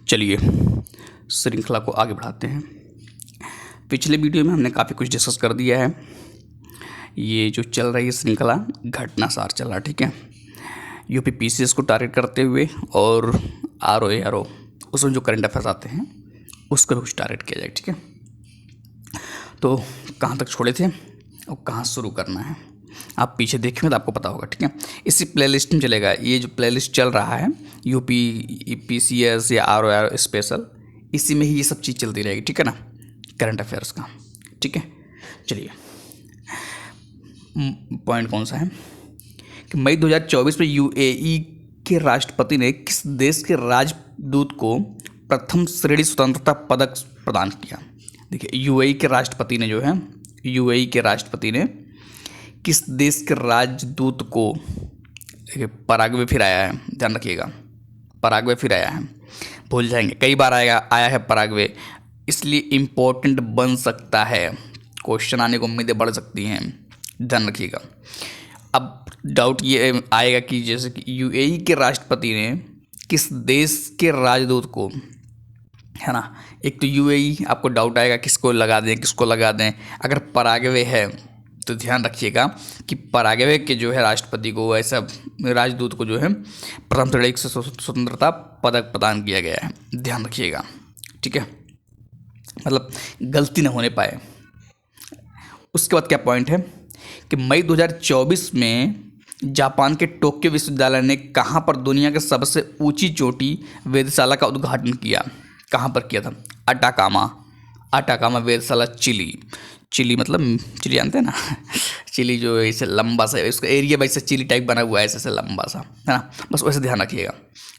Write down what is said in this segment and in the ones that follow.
चलिए श्रृंखला को आगे बढ़ाते हैं। पिछले वीडियो में हमने काफ़ी कुछ डिस्कस कर दिया है। ये जो चल रही है श्रृंखला घटनासार चल रहा है, ठीक है। यूपी पीसीएस को टारगेट करते हुए और आरओ उसमें जो करंट अफेयर्स आते हैं उसको भी कुछ टारगेट किया जाए, ठीक है। तो कहाँ तक छोड़े थे और कहाँ शुरू करना है आप पीछे देखेंगे तो आपको पता होगा, ठीक है। इसी प्लेलिस्ट में चलेगा। ये जो प्लेलिस्ट चल रहा है यूपी पीसीएस या आरओ स्पेशल, इसी में ही ये सब चीज़ चलती रहेगी, ठीक है ना, करंट अफेयर्स का, ठीक है। चलिए पॉइंट कौन सा है कि मई 2024 में यूएई के राष्ट्रपति ने किस देश के राजदूत को प्रथम श्रेणी स्वतंत्रता पदक प्रदान किया। देखिए यूएई के राष्ट्रपति ने किस देश के राजदूत को, देखिए पराग्वे फिर आया है, ध्यान रखिएगा, पराग्वे फिर आया है, भूल जाएंगे, कई बार आया है पराग्वे, इसलिए इम्पोर्टेंट बन सकता है, क्वेश्चन आने को उम्मीदें बढ़ सकती हैं, ध्यान रखिएगा। अब डाउट ये आएगा कि जैसे कि यूएई के राष्ट्रपति ने किस देश के राजदूत को, है ना, एक तो यूएई, आपको डाउट आएगा किसको लगा दें। अगर पराग्वे है तो ध्यान रखिएगा कि पराग्वे के जो है राष्ट्रपति को, ऐसा राजदूत को जो है प्रथम श्रेणी से स्वतंत्रता पदक प्रदान किया गया है, ध्यान रखिएगा, ठीक है, मतलब गलती न होने पाए। उसके बाद क्या पॉइंट है कि मई 2024 में जापान के टोक्यो विश्वविद्यालय ने कहाँ पर दुनिया के सबसे ऊंची चोटी वेधशाला का उद्घाटन किया। कहाँ पर किया था? अटाकामा वेधशाला, चिली मतलब चिली जानते हैं ना चिली जो ऐसे लंबा सा, इसका एरिया वैसे चिली टाइप बना हुआ है, ऐसे लंबा सा, है ना, बस वैसे ध्यान रखिएगा,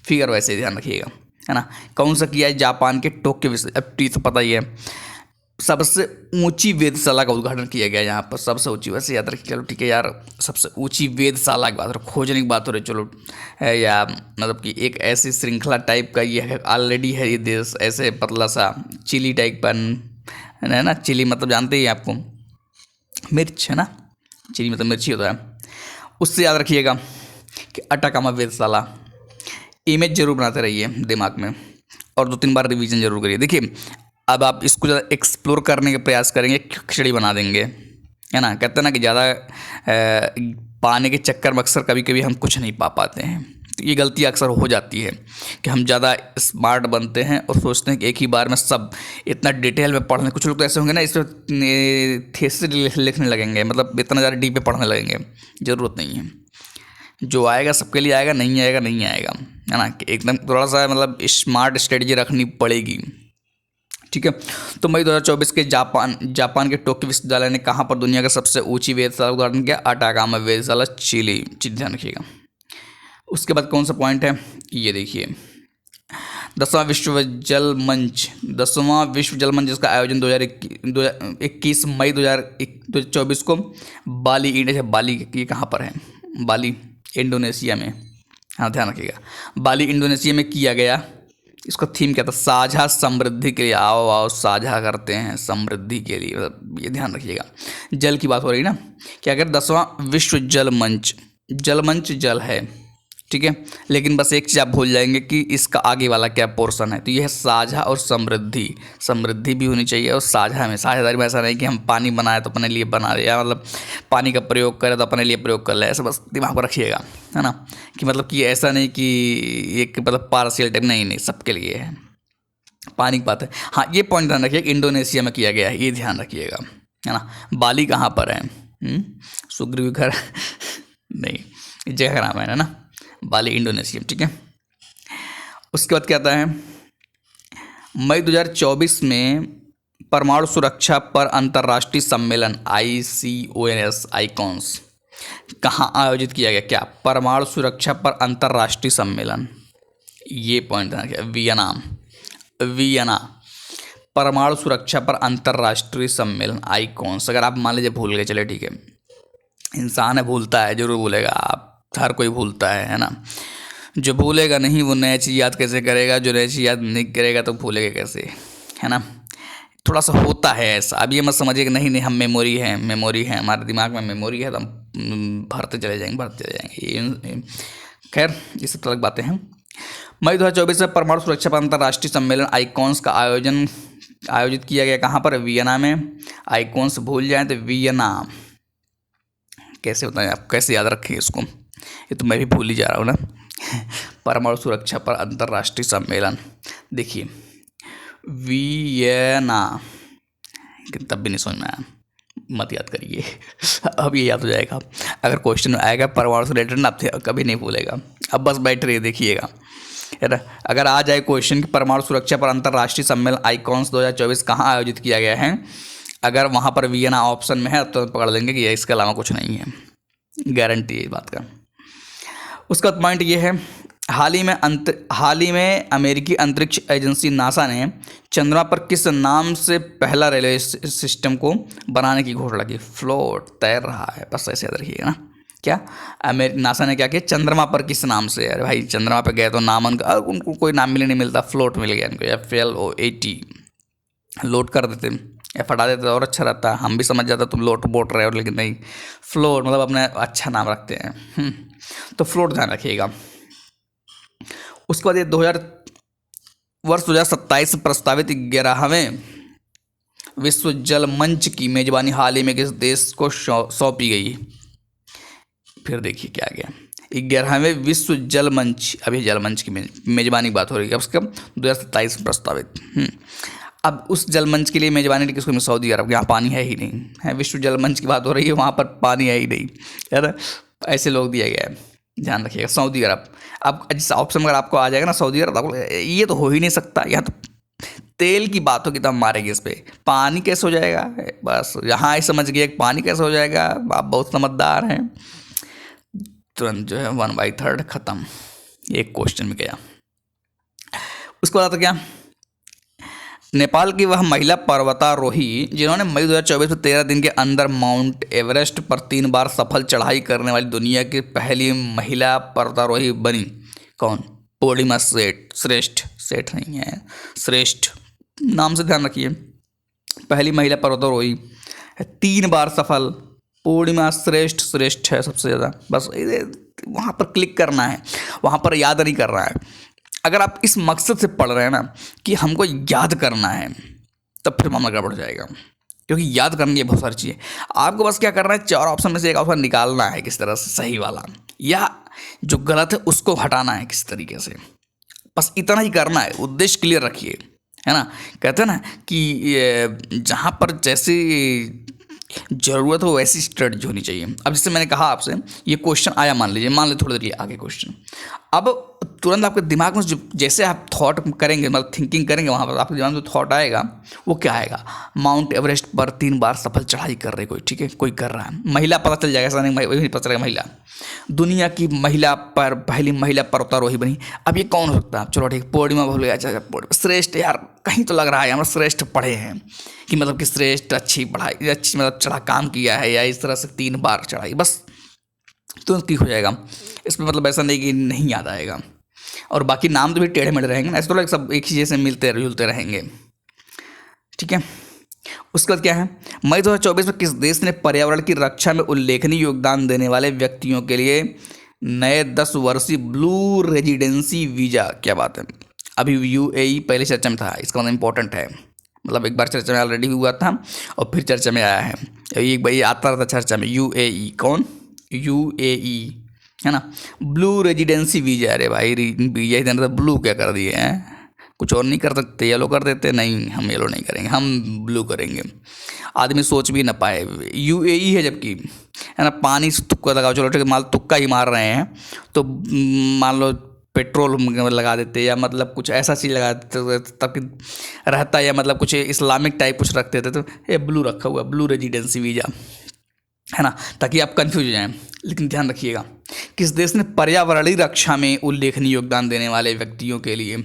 फिगर वैसे ध्यान रखिएगा, है ना। कौन सा किया है? जापान के टोक्यो विश्वविद्यालय, तो पता ही है, सबसे ऊंची वेधशाला का उद्घाटन किया गया यहाँ पर, सबसे ऊंची, वैसे याद रखिए, चलो ठीक है यार, सबसे ऊंची वेधशाला की बात हो रही, खोजने की बात हो रही, चलो है, या मतलब कि एक ऐसी श्रृंखला टाइप का ये है, ऑलरेडी है ये देश, ऐसे पतला सा चिली टाइप का है ना, चिली मतलब जानते ही आपको, मिर्च, है ना, चिली मतलब मिर्ची होता है, उससे याद रखिएगा कि अटाकामा वेधशाला। इमेज जरूर बनाते रहिए दिमाग में और 2-3 बार रिवीजन जरूर करिए। देखिए अब आप इसको ज़्यादा एक्सप्लोर करने का प्रयास करेंगे, खिचड़ी बना देंगे, है ना, कहते हैं ना कि ज़्यादा पाने के चक्कर में अक्सर कभी कभी हम कुछ नहीं पा पाते हैं। तो ये गलती अक्सर हो जाती है कि हम ज़्यादा स्मार्ट बनते हैं और सोचते हैं कि एक ही बार में सब इतना डिटेल में पढ़ लें। कुछ लोग तो ऐसे होंगे ना, इस पर थीसिस लिखने लगेंगे, मतलब इतना ज़्यादा डीप में पढ़ने लगेंगे, ज़रूरत नहीं है। जो आएगा सबके लिए आएगा, नहीं आएगा नहीं आएगा, है ना, कि एकदम थोड़ा सा मतलब स्मार्ट स्ट्रेटजी रखनी पड़ेगी, ठीक है। तो मई 2024 के जापान के टोक्यो विश्वविद्यालय ने कहाँ पर दुनिया का सबसे ऊंची वेधशाला उद्घाटन किया? अटाकामा वेधशाला, चिली, ध्यान रखिएगा। उसके बाद कौन सा पॉइंट है ये देखिए, 10वां विश्व जल मंच जिसका आयोजन 2021 मई 2024 को बाली, ये कहाँ पर है? बाली इंडोनेशिया में, हाँ ध्यान रखिएगा, बाली इंडोनेशिया में किया गया। इसका थीम क्या था? साझा समृद्धि के लिए। आओ साझा करते हैं समृद्धि के लिए, मतलब ये ध्यान रखिएगा। जल की बात हो रही है ना, क्या अगर 10वां विश्व जल मंच जल है, ठीक है, लेकिन बस एक चीज़ आप भूल जाएंगे कि इसका आगे वाला क्या पोर्शन है, तो यह है साझा और समृद्धि भी होनी चाहिए, और साझेदारी में ऐसा नहीं कि हम पानी बनाए तो अपने लिए बना रहे, या मतलब पानी का प्रयोग करें तो अपने लिए प्रयोग कर ले, ऐसा बस दिमाग में रखिएगा, है ना, कि मतलब कि ऐसा नहीं कि एक मतलब पार्शियल टाइप, नहीं सबके लिए है, पानी की बात है। हाँ ये पॉइंट ध्यान रखिए, इंडोनेशिया में किया गया है, ये ध्यान रखिएगा, है ना। बाली कहाँ पर है? सुग्रीव घर नहीं, जगह का नाम है ना, बाली इंडोनेशिया, ठीक है। उसके बाद क्या आता है? मई 2024 में परमाणु सुरक्षा पर अंतर्राष्ट्रीय सम्मेलन ICONS आइकॉन्स कहाँ आयोजित किया गया? क्या? परमाणु सुरक्षा पर अंतर्राष्ट्रीय सम्मेलन, ये पॉइंट ध्यान रखिए, वियना परमाणु सुरक्षा पर अंतर्राष्ट्रीय सम्मेलन आइकॉन्स। अगर आप मान लीजिए भूल गए, चले ठीक है, इंसान है, भूलता है, जरूर भूलेगा, आप हर कोई भूलता है ना। जो भूलेगा नहीं वो नया चीज़ याद कैसे करेगा? जो नई चीज़ याद नहीं करेगा तो भूलेगा कैसे, है ना। थोड़ा सा होता है ऐसा। अब ये मत समझिए कि नहीं हम मेमोरी है, हमारे दिमाग में मेमोरी है तो हम भरते चले जाएंगे। खैर ये सब अलग बातें हैं। मई 2024 में परमाणु सुरक्षा पर अंतर्राष्ट्रीय सम्मेलन आइकॉन्स का आयोजित किया गया। कहाँ पर? वियना में। आइकॉन्स भूल जाएं तो वियना। कैसे बताएं आप, कैसे याद रखेंगे इसको, ये तो मैं भी भूल ही जा रहा हूँ ना। परमाणु सुरक्षा पर अंतर्राष्ट्रीय सम्मेलन, देखिए वियना, तब भी नहीं समझ में आया, मत याद करिए। अब ये याद हो जाएगा, अगर क्वेश्चन आएगा परमाणु से रिलेटेड ना, आप कभी नहीं भूलेगा। अब बस बैठ रहिए, देखिएगा, है ना। अगर आ जाए क्वेश्चन कि परमाणु सुरक्षा पर अंतर्राष्ट्रीय सम्मेलन आइकॉन्स 2024 कहाँ आयोजित किया गया है, अगर वहाँ पर वियना ऑप्शन में है तो पकड़ लेंगे कि इसके अलावा कुछ नहीं है, गारंटी है इस बात का। उसका पॉइंट ये है, हाल ही में अमेरिकी अंतरिक्ष एजेंसी नासा ने चंद्रमा पर किस नाम से पहला रेलवे सिस्टम को बनाने की घोषणा की? फ्लोट, तैर रहा है, बस ऐसे याद रखिएगा ना। क्या नासा ने क्या किया? चंद्रमा पर किस नाम से? अरे भाई चंद्रमा पर गए तो नाम उनको कोई नाम मिले नहीं मिलता, फ्लोट मिल गया इनको, FLOAT, लोड कर देते या फटा देते और अच्छा रहता, हम भी समझ जाते तुम लोट बोट रहे हो, लेकिन नहीं, फ्लोट मतलब अपने अच्छा नाम रखते हैं। तो फ्लोट ध्यान रखिएगा। उसके बाद ये वर्ष 2027 में प्रस्तावित 11वें विश्व जल मंच की मेजबानी हाल ही में किस देश को सौंपी गई? फिर देखिए क्या गया, 11वें विश्व जल मंच, अभी जल मंच की मेजबानी की बात हो रही है, उसका 2027 में प्रस्तावित। अब उस जल मंच के लिए मेजबानी किसको मिली? सऊदी अरब। यहाँ पानी है ही नहीं है, विश्व जल मंच की बात हो रही है, वहाँ पर पानी है ही नहीं, है ना, ऐसे लोग दिया गया है, ध्यान रखिएगा। सऊदी अरब, अब जिस ऑप्शन अगर आपको आ जाएगा ना सऊदी अरब, ये तो हो ही नहीं सकता, यहाँ तो तेल की बात होगी तब मारेंगे इस पर, पानी कैसे हो जाएगा? बस यहाँ ही समझ गए पानी कैसे हो जाएगा, आप बहुत समझदार हैं। तुरंत जो है 1/3 खत्म, एक क्वेश्चन में गया। उसके बाद क्या, नेपाल की वह महिला पर्वतारोही जिन्होंने मई 2024 में 13 दिन के अंदर माउंट एवरेस्ट पर 3 बार सफल चढ़ाई करने वाली दुनिया की पहली महिला पर्वतारोही बनी, कौन? पूर्णिमा श्रेष्ठ, सेठ नहीं है, श्रेष्ठ नाम से ध्यान रखिए, पहली महिला पर्वतारोही, 3 बार सफल, पूर्णिमा श्रेष्ठ है सबसे ज़्यादा। बस वहाँ पर क्लिक करना है, वहाँ पर याद नहीं करना है। अगर आप इस मकसद से पढ़ रहे हैं ना कि हमको याद करना है, तब फिर मामला गड़बड़ हो जाएगा, क्योंकि याद करनी है बहुत सारी चीज़ें। आपको बस क्या करना है, 4 ऑप्शन में से एक ऑप्शन निकालना है किस तरह से, सही वाला, या जो गलत है उसको हटाना है किस तरीके से, बस इतना ही करना है। उद्देश्य क्लियर रखिए, है ना। कहते हैं ना कि जहाँ पर जैसी ज़रूरत हो वैसी स्ट्रेटजी होनी चाहिए। अब जैसे मैंने कहा आपसे, ये क्वेश्चन आया, मान लीजिए थोड़ी देर आगे क्वेश्चन, अब तुरंत आपके दिमाग में जैसे आप थॉट करेंगे, मतलब थिंकिंग करेंगे, वहाँ पर आपके दिमाग में जो थॉट आएगा वो क्या आएगा? माउंट एवरेस्ट पर 3 बार सफल चढ़ाई कर रहे कोई, ठीक है, कोई कर रहा है, महिला पता चल जाएगा, ऐसा नहीं वही पता चलेगा, महिला, दुनिया की पहली महिला पर्वतारोही बनी। अब ये कौन हो सकता है? चलो ठीक, पूर्णिमा भूल गया, अच्छा श्रेष्ठ, यार कहीं तो लग रहा है हम श्रेष्ठ पढ़े हैं कि मतलब कि श्रेष्ठ अच्छी पढ़ाई, अच्छी मतलब चढ़ा काम किया है, या इस तरह से 3 बार चढ़ाई, बस तुरंत क्लिक हो जाएगा। इसमें मतलब ऐसा नहीं कि नहीं याद आएगा, और बाकी नाम तो भी टेढ़े मेढ़े रहेंगे ना, ऐसे तो लोग सब एक ही जैसे मिलते जुलते रहेंगे, ठीक है। उसके बाद क्या है, मई 2024 में किस देश ने पर्यावरण की रक्षा में उल्लेखनीय योगदान देने वाले व्यक्तियों के लिए नए 10 वर्षीय ब्लू रेजिडेंसी वीज़ा, क्या बात है, अभी UAE पहले चर्चा में था, इसका मतलब इंपॉर्टेंट है, मतलब एक बार चर्चा में ऑलरेडी हुआ था और फिर चर्चा में आया है, एक भाई आता रहता चर्चा में, UAE, कौन? UAE, है ना, ब्लू रेजिडेंसी वीज़ा। अरे भाई वीज़ा इधर तो ब्लू क्या कर दिए हैं, कुछ और नहीं कर सकते, येलो कर देते, नहीं हम येलो नहीं करेंगे, हम ब्लू करेंगे, आदमी सोच भी ना पाए। UAE है जबकि, है ना, पानी से तुक्का लगाओ, चलो ठीक है, मान तुक्का ही मार रहे हैं तो मान लो पेट्रोल लगा देते, या मतलब कुछ ऐसा चीज़ लगा देते ताकि रहता, या मतलब कुछ इस्लामिक टाइप कुछ रखते थे, तो ये ब्लू रखा हुआ, ब्लू रेजिडेंसी वीज़ा, है ना, ताकि आप कंफ्यूज हो जाएं। लेकिन ध्यान रखिएगा, किस देश ने पर्यावरणीय रक्षा में उल्लेखनीय योगदान देने वाले व्यक्तियों के लिए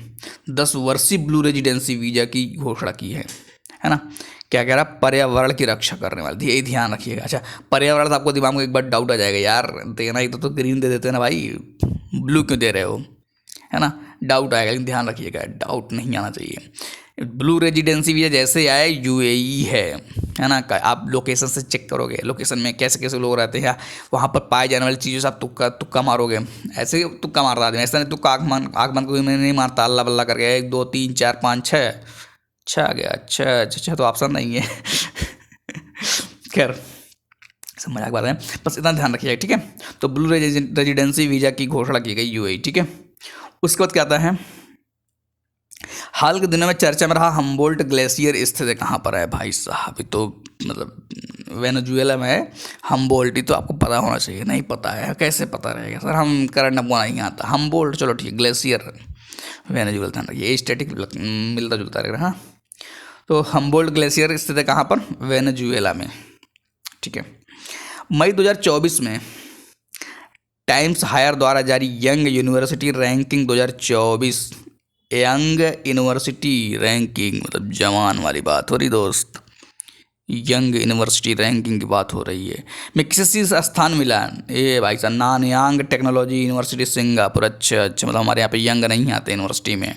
10 वर्षीय ब्लू रेजिडेंसी वीज़ा की घोषणा की है ना। क्या कह रहा, पर्यावरण की रक्षा करने वाले, यही ध्यान रखिएगा। अच्छा, पर्यावरण तो आपको दिमाग में एक बार डाउट आ जाएगा, यार देना ही तो ग्रीन दे देते ना भाई, ब्लू क्यों दे रहे हो, है ना, डाउट आएगा, लेकिन ध्यान रखिएगा डाउट नहीं आना चाहिए। ब्लू रेजिडेंसी वीज़ा जैसे आए UAE है है ना। आप लोकेशन से चेक करोगे, लोकेशन में कैसे कैसे लोग रहते हैं, वहाँ पर पाए जाने वाली चीज़ों से आप तुक्का तुक्का मारोगे। ऐसे ही तुक्का मारता आदमी, ऐसा नहीं तुक्का आँख बंद कोई नहीं मारता अल्लाह बल्ला करके 1 2 3 4 5 6 छः आ गया। अच्छा अच्छा अच्छा, तो ऑप्शन नहीं है। खैर सब मजाक बात है, बस इतना ध्यान रखिएगा, ठीक है। तो ब्लू रेजिडेंसी वीज़ा की घोषणा की गई यूएई, ठीक है। उसके बाद क्या आता है, हाल के दिनों में चर्चा में रहा हम्बोल्ट ग्लेशियर स्थित है कहाँ पर है भाई साहब, ये तो मतलब वेनेजुएला में है हम्बोल्ट, तो आपको पता होना चाहिए, नहीं पता है कैसे पता रहेगा सर, हम करंट अपना नहीं आता। हम्बोल्ट चलो ठीक है, ग्लेशियर वेनेजुएला, ध्यान रखिए स्टैटिक मिलता जुलता रहेगा। हाँ, तो हम्बोल्ट ग्लेशियर स्थित है कहाँ पर, वेनेजुएला में, ठीक है। मई 2024 में टाइम्स हायर द्वारा जारी young university ranking 2024, young university ranking मतलब जवान वाली बात हो रही दोस्त, यंग यूनिवर्सिटी रैंकिंग की बात हो रही है, में किसी स्थान मिला ये भाई साहब, नानयांग टेक्नोलॉजी यूनिवर्सिटी सिंगापुर। अच्छा अच्छा, मतलब हमारे यहाँ पे यंग नहीं आते यूनिवर्सिटी में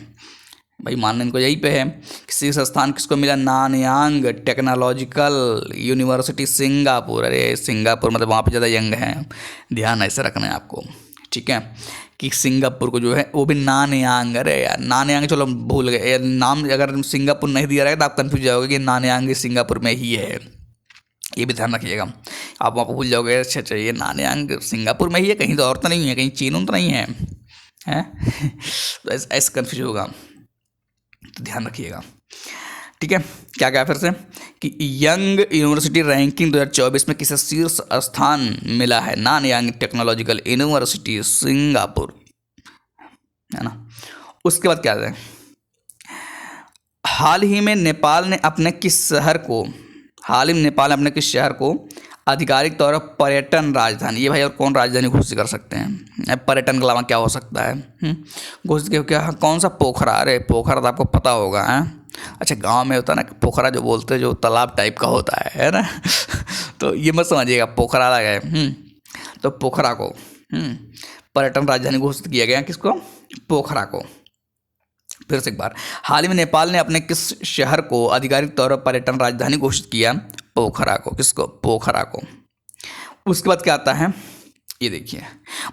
भाई, मानने इनको यही पे है। किसी स्थान किसको मिला, नानयांग टेक्नोलॉजिकल यूनिवर्सिटी सिंगापुर। अरे सिंगापुर मतलब वहाँ पे ज़्यादा यंग हैं, ध्यान ऐसे रखना है आपको, ठीक है, कि सिंगापुर को जो है वो भी नानयांग, अरे यार नानयांग चलो भूल गए नाम, अगर सिंगापुर नहीं दिया रहेगा तो आप कन्फ्यूज जाओगे कि नानयांग सिंगापुर में ही है, ये भी ध्यान रखिएगा। आप वहाँ पर भूल जाओगे, अच्छा अच्छा ये नानयांग सिंगापुर में ही है, कहीं तो और तो नहीं है, कहीं चीन तो नहीं है, हैं। तो ऐसे कन्फ्यूज होगा, तो ध्यान रखिएगा, ठीक है। क्या क्या फिर से कि यंग यूनिवर्सिटी रैंकिंग 2024 में किसे शीर्ष स्थान मिला है, नानयांग टेक्नोलॉजिकल यूनिवर्सिटी सिंगापुर, है ना। उसके बाद क्या है, हाल ही में नेपाल ने अपने किस शहर को आधिकारिक तौर पर पर्यटन राजधानी, ये भाई और कौन राजधानी घोषित कर सकते हैं, पर्यटन के अलावा क्या हो सकता है घोषित, क्या कौन सा, पोखरा। अरे पोखरा तो आपको पता होगा, है अच्छा, गांव में होता है ना पोखरा जो बोलते हैं, जो तालाब टाइप का होता है ना। तो ये मत समझिएगा पोखरा लगा है, तो पोखरा को पर्यटन राजधानी घोषित किया गया, किसको, पोखरा को। फिर से एक बार, हाल ही में नेपाल ने अपने किस शहर को आधिकारिक तौर पर पर्यटन राजधानी घोषित किया, पोखरा को, किसको, पोखरा को। उसके बाद क्या आता है, ये देखिए,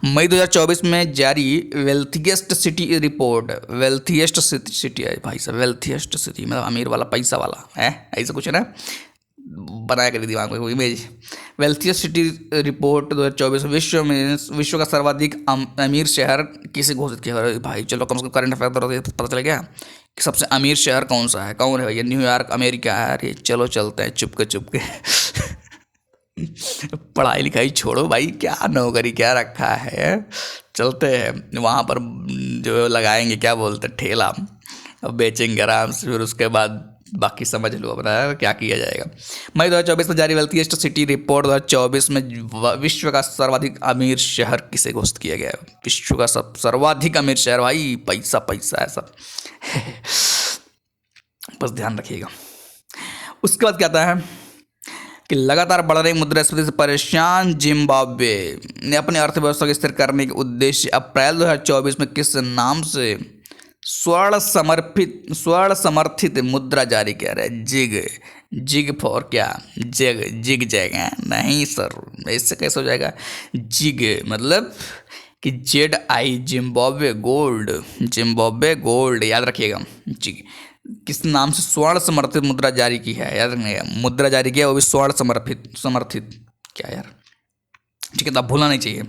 मई 2024 में जारी wealthiest city report, wealthiest city है भाई साहब, वेल्थिएस्ट सिटी मतलब अमीर वाला, पैसा वाला है, ऐसा कुछ है ना, बनाया करी दिमाग में कोई इमेज। वेल्थिएस्ट सिटी रिपोर्ट 2024 विश्व का सर्वाधिक अमीर शहर किसे घोषित किया भाई, चलो कम से कम करंट अफेयर तो पता चल गया कि सबसे अमीर शहर कौन सा है, कौन है भैया, न्यूयॉर्क अमेरिका है। अरे चलो चलते हैं चुपके चुपके। पढ़ाई लिखाई छोड़ो भाई, क्या नौकरी क्या रखा है, चलते हैं वहाँ पर जो लगाएंगे क्या बोलते हैं ठेला, बेचेंगे आराम से, फिर उसके बाद बाकी समझ लो अपना क्या किया जाएगा। मई 2024 में जारी वेल्थिएस्ट सिटी रिपोर्ट 2024 में विश्व का सर्वाधिक अमीर शहर किसे घोषित किया गया है, विश्व का सर्वाधिक अमीर शहर, भाई पैसा पैसा है सब। बस ध्यान रखिएगा। उसके बाद क्या आता है कि लगातार बढ़ रही मुद्रास्फीति से परेशान जिम्बाब्वे ने अपनी अर्थव्यवस्था को स्थिर करने के उद्देश्य अप्रैल 2024 में किस नाम से स्वर्ण समर्थित मुद्रा जारी किया है, जिग फॉर क्या, जिग जाएगा नहीं सर, ऐसे कैसे हो जाएगा, जिग मतलब कि ZI जिम्बाब्वे गोल्ड, याद रखिएगा, जिग किस नाम से स्वर्ण समर्थित मुद्रा जारी की है, याद रखिएगा, मुद्रा जारी किया वो भी स्वर्ण समर्थित क्या यार, ठीक है, तो आप भूलना नहीं चाहिए।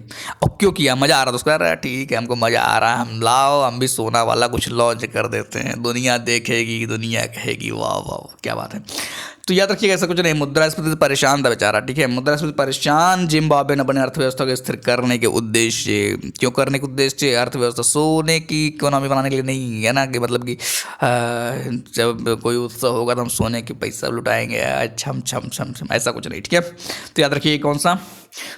और क्यों किया, मज़ा आ रहा था उसका, अरे ठीक है हमको मज़ा आ रहा है, हम लाओ हम भी सोना वाला कुछ लॉन्च कर देते हैं, दुनिया देखेगी दुनिया कहेगी वाह वाह क्या बात है। तो याद रखिएगा ऐसा कुछ नहीं, मुद्रास्फीति से परेशान था बेचारा, ठीक है, मुद्रास्फीति परेशान जिम्बाब्वे ने अपने अर्थव्यवस्था को स्थिर करने के उद्देश्य, क्यों करने के उद्देश्य, अर्थव्यवस्था सोने की इकोनॉमी बनाने के लिए नहीं है ना, कि मतलब कि जब कोई उत्सव होगा तो हम सोने के पैसा लुटाएंगे छम छम छम छम, ऐसा कुछ नहीं, ठीक है। तो याद रखिए कौन सा,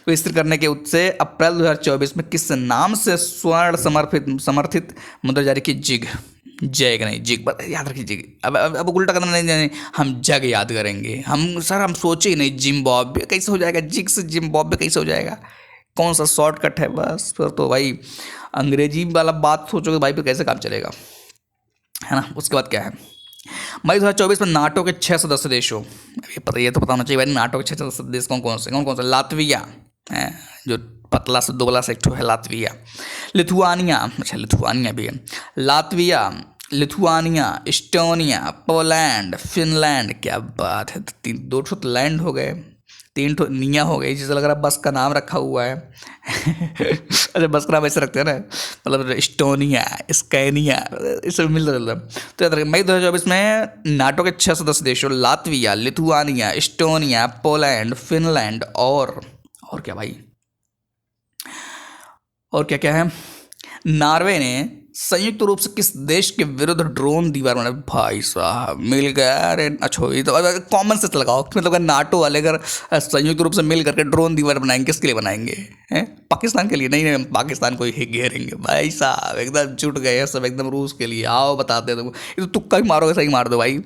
तो स्थिर करने के उद्देश्य अप्रैल 2024 में किस नाम से स्वर्ण समर्थित मुद्रा जारी की, जग नहीं जिग, पर याद रखिए जिग, अब उल्टा करना नहीं, हम जग याद करेंगे, हम सोचे ही नहीं जिम्बाब्वे कैसे हो जाएगा, जिग से जिम्बाब्वे कैसे हो जाएगा, कौन सा शॉर्टकट है, बस फिर तो भाई अंग्रेजी वाला बात सोचोगे भाई, फिर कैसे काम चलेगा, है ना। उसके बाद क्या है, मई 2024 में नाटो के 6 सदस्य देशों, ये तो पता होना चाहिए भाई, नाटो के 6 सदस्य देश कौन कौन से लातविया है, जो पतला से दुबला से एक ठो है लातविया, लिथुआनिया, अच्छा लिथुआनिया भी है, Latvia, Lithuania, Estonia, Poland, Finland, क्या बात है, तीन दो ठो लैंड हो गए, तीन ठो निया हो गई, जिसे लग रहा है बस का नाम रखा हुआ है अच्छा बस का नाम ऐसे रखते हैं ना, मतलब इस्टोनिया, स्कैनिया, इससे मिल रहा है। तो याद रखिए मई 2024 में नाटो के 6 सदस्य देशों Latvia, Lithuania, Estonia, Poland, Finland और क्या भाई, और क्या क्या है, नॉर्वे ने संयुक्त रूप से किस देश के विरुद्ध ड्रोन दीवार बनाई, भाई साहब मिल गया, अरे अच्छा ये तो कॉमन सेंस लगाओ, मतलब अगर नाटो वाले अगर संयुक्त रूप से मिल करके ड्रोन दीवार बनाएंगे, किसके लिए बनाएंगे हैं, पाकिस्तान के लिए, नहीं नहीं पाकिस्तान को ही घेरेंगे, भाई साहब एकदम जुट गए हैं सब एकदम रूस के लिए, आओ बताते हैं तुमको, ये तो तुक्का भी मारोगे सही मार दो भाई,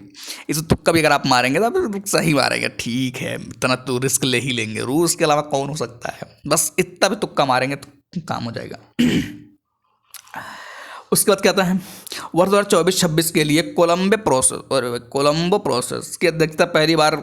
इस तुक्का भी अगर आप मारेंगे तो आप सही मारेंगे, ठीक है इतना तो रिस्क ले ही लेंगे, रूस के अलावा कौन हो सकता है, बस इतना भी तुक्का मारेंगे तो काम हो जाएगा उसके बाद क्या आता है, वर्ष 2024-26 के लिए कोलंबो प्रोसेस की अध्यक्षता पहली बार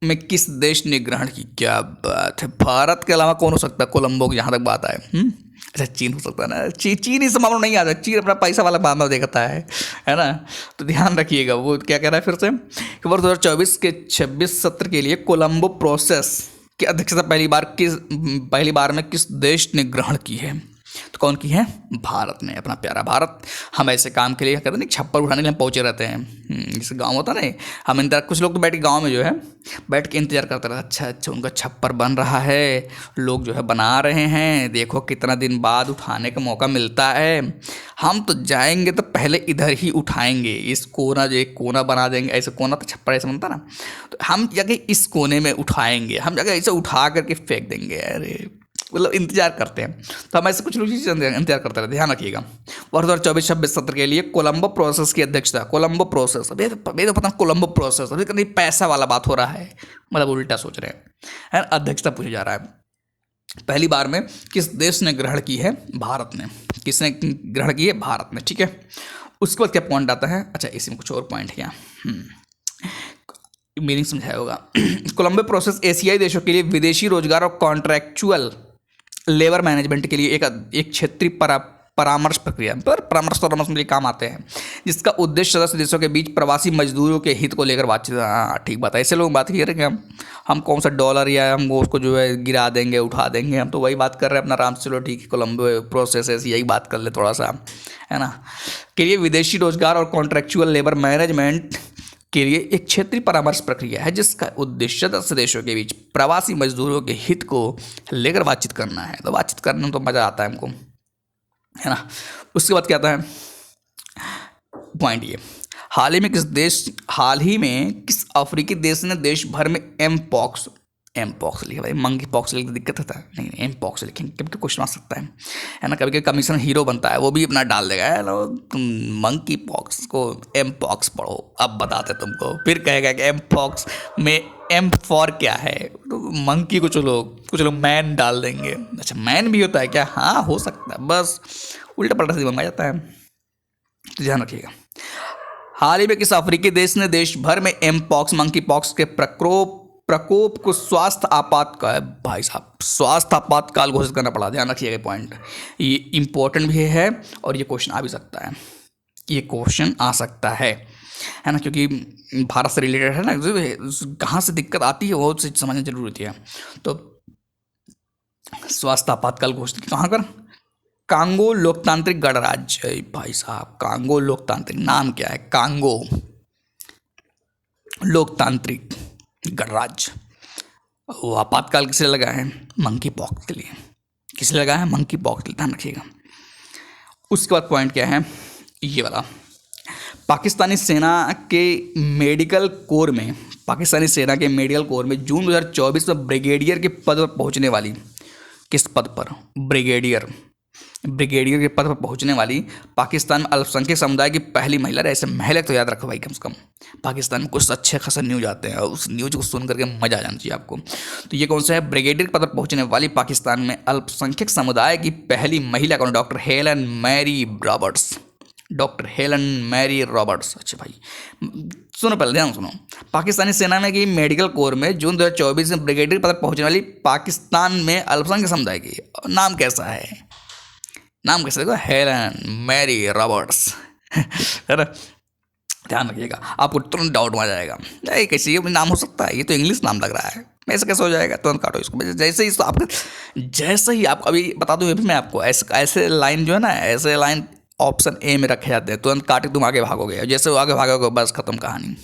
में किस देश ने ग्रहण की, क्या बात है, भारत के अलावा कौन हो सकता है कोलंबो की, जहाँ तक बात आए, अच्छा चीन हो सकता है ना, चीन इस मामलों नहीं आता, चीन अपना पैसा वाला मामला देखता है ना, तो ध्यान रखिएगा, वो क्या कह रहा है फिर से कि वर्ष 2024 के 26 सत्र के लिए कोलंबो प्रोसेस की अध्यक्षता पहली बार में किस देश ने ग्रहण की है, तो कौन की है, भारत ने, अपना प्यारा भारत। हम ऐसे काम के लिए कहते नहीं छप्पर उठाने के लिए हम पहुँचे रहते हैं, जैसे गांव होता नहीं, हम इंतजार, कुछ लोग तो बैठ के गाँव में जो है बैठ के इंतजार करते रहते, अच्छा अच्छा उनका छप्पर बन रहा है, लोग जो है बना रहे हैं, देखो कितना दिन बाद उठाने का मौका मिलता है, हम तो जाएंगे तो पहले इधर ही उठाएंगे, इस कोना जो एक कोना बना देंगे, ऐसे कोना तो छप्पर ऐसे बनता ना, तो हम जाके इस कोने में उठाएंगे, हम जाके ऐसे उठा करके फेंक देंगे, अरे मतलब इंतजार करते हैं, तो हम ऐसे कुछ लोग चीज़ इंतजार करते रहते हैं, ध्यान रखिएगा। वर्ष 2024-26 सत्र के लिए कोलंबो प्रोसेस की अध्यक्षता, कोलंबो प्रोसेस, अभी तो पता कोलंबो प्रोसेस, अभी कहीं पैसा वाला बात हो रहा है, मतलब उल्टा सोच रहे हैं, अध्यक्षता पूछा जा रहा है, पहली बार में किस देश ने ग्रहण की है, भारत ने, किसने ग्रहण की है, भारत ने, ठीक है। उसके बाद क्या पॉइंट आता है, अच्छा इसमें कुछ और पॉइंट है, मीनिंग समझाया होगा कोलंबो प्रोसेस एशियाई देशों के लिए विदेशी रोजगार और कॉन्ट्रैक्चुअल लेबर मैनेजमेंट के लिए एक क्षेत्रीय परामर्श प्रक्रिया पर परामर्श में काम आते हैं, जिसका उद्देश्य सदस्य देशों के बीच प्रवासी मजदूरों के हित को लेकर बातचीत, हाँ ठीक बात है, ऐसे लोग बात करेंगे, हम कौन सा डॉलर या हम उसको जो है गिरा देंगे उठा देंगे, हम तो वही बात कर रहे हैं अपना आराम से, चलो ठीक है कोलंबो प्रोसेस है, यही बात कर ले थोड़ा सा, है ना, के लिए विदेशी रोजगार और कॉन्ट्रैक्चुअल लेबर मैनेजमेंट के लिए एक क्षेत्रीय परामर्श प्रक्रिया है, जिसका उद्देश्य सदस्य देशों के बीच प्रवासी मजदूरों के हित को लेकर बातचीत करना है, तो बातचीत करने में तो मज़ा आता है हमको, है ना। उसके बाद क्या आता है पॉइंट, ये हाल ही में किस अफ्रीकी देश ने देश भर में एमपॉक्स लिखा भाई, मंकी पॉक्स लिखते दिक्कत होता है, नहीं एमपॉक्स लिखेंगे, कभी क्वेश्चन आ सकता है ना, कभी कभी कमीशन हीरो बनता है वो भी अपना डाल देगा, है ना, तुम मंकी पॉक्स को एमपॉक्स पढ़ो, अब बताते तुमको, फिर कहेगा कि एमपॉक्स में एम फॉर क्या है, तो मंकी को चलो कुछ लोग मैन डाल देंगे, अच्छा मैन भी होता है क्या, हाँ हो सकता है, बस उल्टा पलटा से दिमाग आ जाता है, तो ध्यान रखिएगा। हाल ही में किस अफ्रीकी देश ने देश भर में एमपॉक्स मंकी पॉक्स के प्रकोप को स्वास्थ्य आपातकाल, भाई साहब स्वास्थ्य आपातकाल घोषित करना पड़ा, ध्यान रखिएगा पॉइंट, ये इंपॉर्टेंट भी है और ये क्वेश्चन आ भी सकता है, ये क्वेश्चन आ सकता है ना, क्योंकि भारत से रिलेटेड है ना, कहाँ से दिक्कत आती है वो समझना जरूरी है। तो स्वास्थ्य आपातकाल घोषित कहाँ कर, कांगो लोकतांत्रिक गणराज्य, भाई साहब कांगो लोकतांत्रिक, नाम क्या है, कांगो लोकतांत्रिक गणराज्य, वो आपातकाल किसे लगा है, मंकी पॉक्स के लिए, किसे लगा है, मंकी पॉक्स के लिए, ध्यान रखिएगा। उसके बाद पॉइंट क्या है, ये वाला, पाकिस्तानी सेना के मेडिकल कोर में जून 2024 में ब्रिगेडियर के पद पर पहुंचने वाली, किस पद पर, ब्रिगेडियर के पद पर पहुंचने वाली पाकिस्तान में अल्पसंख्यक समुदाय की पहली महिला, ऐसे महिला तो याद रखो भाई, कम से कम पाकिस्तान में कुछ अच्छे खासा न्यूज आते हैं, उस न्यूज को सुन करके मजा आ जाना चाहिए आपको। तो ये कौन सा है, ब्रिगेडियर के पद पर पहुंचने वाली पाकिस्तान में अल्पसंख्यक समुदाय की पहली महिला कौन, doctor Helen Mary Roberts, doctor Helen Mary Roberts. अच्छा भाई, सुनो पहले ध्यान सुनो। पाकिस्तानी सेना में की मेडिकल कोर में जून 2024 में ब्रिगेडियर पद पहुंचने वाली पाकिस्तान में अल्पसंख्यक समुदाय की नाम कैसा है? नाम कैसे देखो, हेलन मैरी रॉबर्ट्स है ना। ध्यान रखिएगा, आपको तुरंत डाउट में आ जाएगा, ये कैसे ये नाम हो सकता है, ये तो इंग्लिश नाम लग रहा है, ऐसे कैसे हो जाएगा? तुरंत काटो इसको। जैसे ही आप अभी बता दूं, मैं आपको ऐसे ऐसे लाइन जो है ना, ऐसे लाइन ऑप्शन ए में रखे जाते हैं, तुरंत काटे तुम आगे भागोगे, जैसे वो आगे भागोगे बस खत्म कहानी।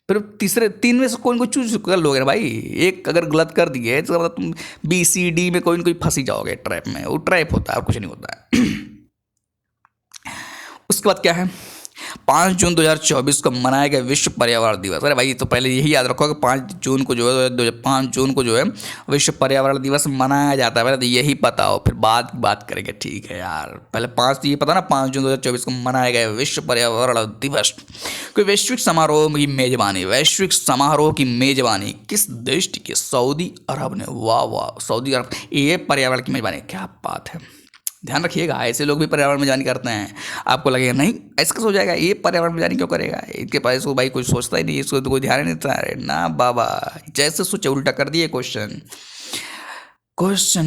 फिर तीसरे तीन में से कोई कोई चूज कर लोगे ना भाई, एक अगर गलत कर दिए तो मतलब तुम बी सी डी में कोई ना कोई फंसी जाओगे ट्रैप में, वो ट्रैप होता है और कुछ नहीं होता है। उसके बाद क्या है, 5 जून 2024 को मनाया गया विश्व पर्यावरण दिवस। अरे भाई, तो पहले यही याद रखो कि 5 जून को जो है विश्व पर्यावरण दिवस मनाया जाता है। पहले तो यही पता हो, फिर बात करेंगे, ठीक है यार। पहले 5 तो ये पता ना, 5 जून 2024 को मनाया गया विश्व पर्यावरण दिवस। कोई वैश्विक समारोह की मेजबानी किस देश की? सऊदी अरब ने। वाह वाह, सऊदी अरब, ये पर्यावरण की मेजबानी, क्या बात है। ध्यान रखिएगा, ऐसे लोग भी पर्यावरण में जानी करते हैं। आपको लगेगा नहीं ऐसा कैसे हो जाएगा, ये पर्यावरण में जानी क्यों करेगा, इनके पास इसको भाई कुछ सोचता ही नहीं, इसको तो कोई ध्यान ही नहीं देता है ना बाबा। जैसे सोचे उल्टा कर दिए क्वेश्चन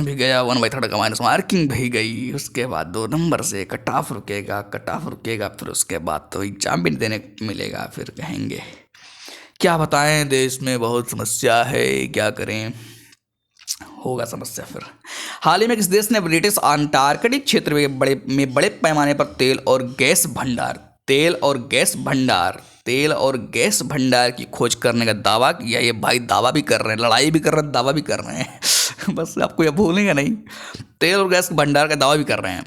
भी गया 1/3 का माइनस मार्किंग भी गई। उसके बाद 2 नंबर से कट ऑफ रुकेगा, फिर उसके बाद तो एग्जाम भी नहीं देने को मिलेगा। फिर कहेंगे क्या बताएं, देश में बहुत समस्या है, क्या करें, होगा समस्या। फिर हाल ही में किस देश ने ब्रिटिश अंटार्कटिक क्षेत्र में बड़े पैमाने पर तेल और गैस भंडार की खोज करने का दावा किया? ये भाई दावा भी कर रहे हैं, लड़ाई भी कर रहे हैं, दावा भी कर रहे हैं बस आपको ये भूलेंगे नहीं, तेल और गैस भंडार का दावा भी कर रहे हैं।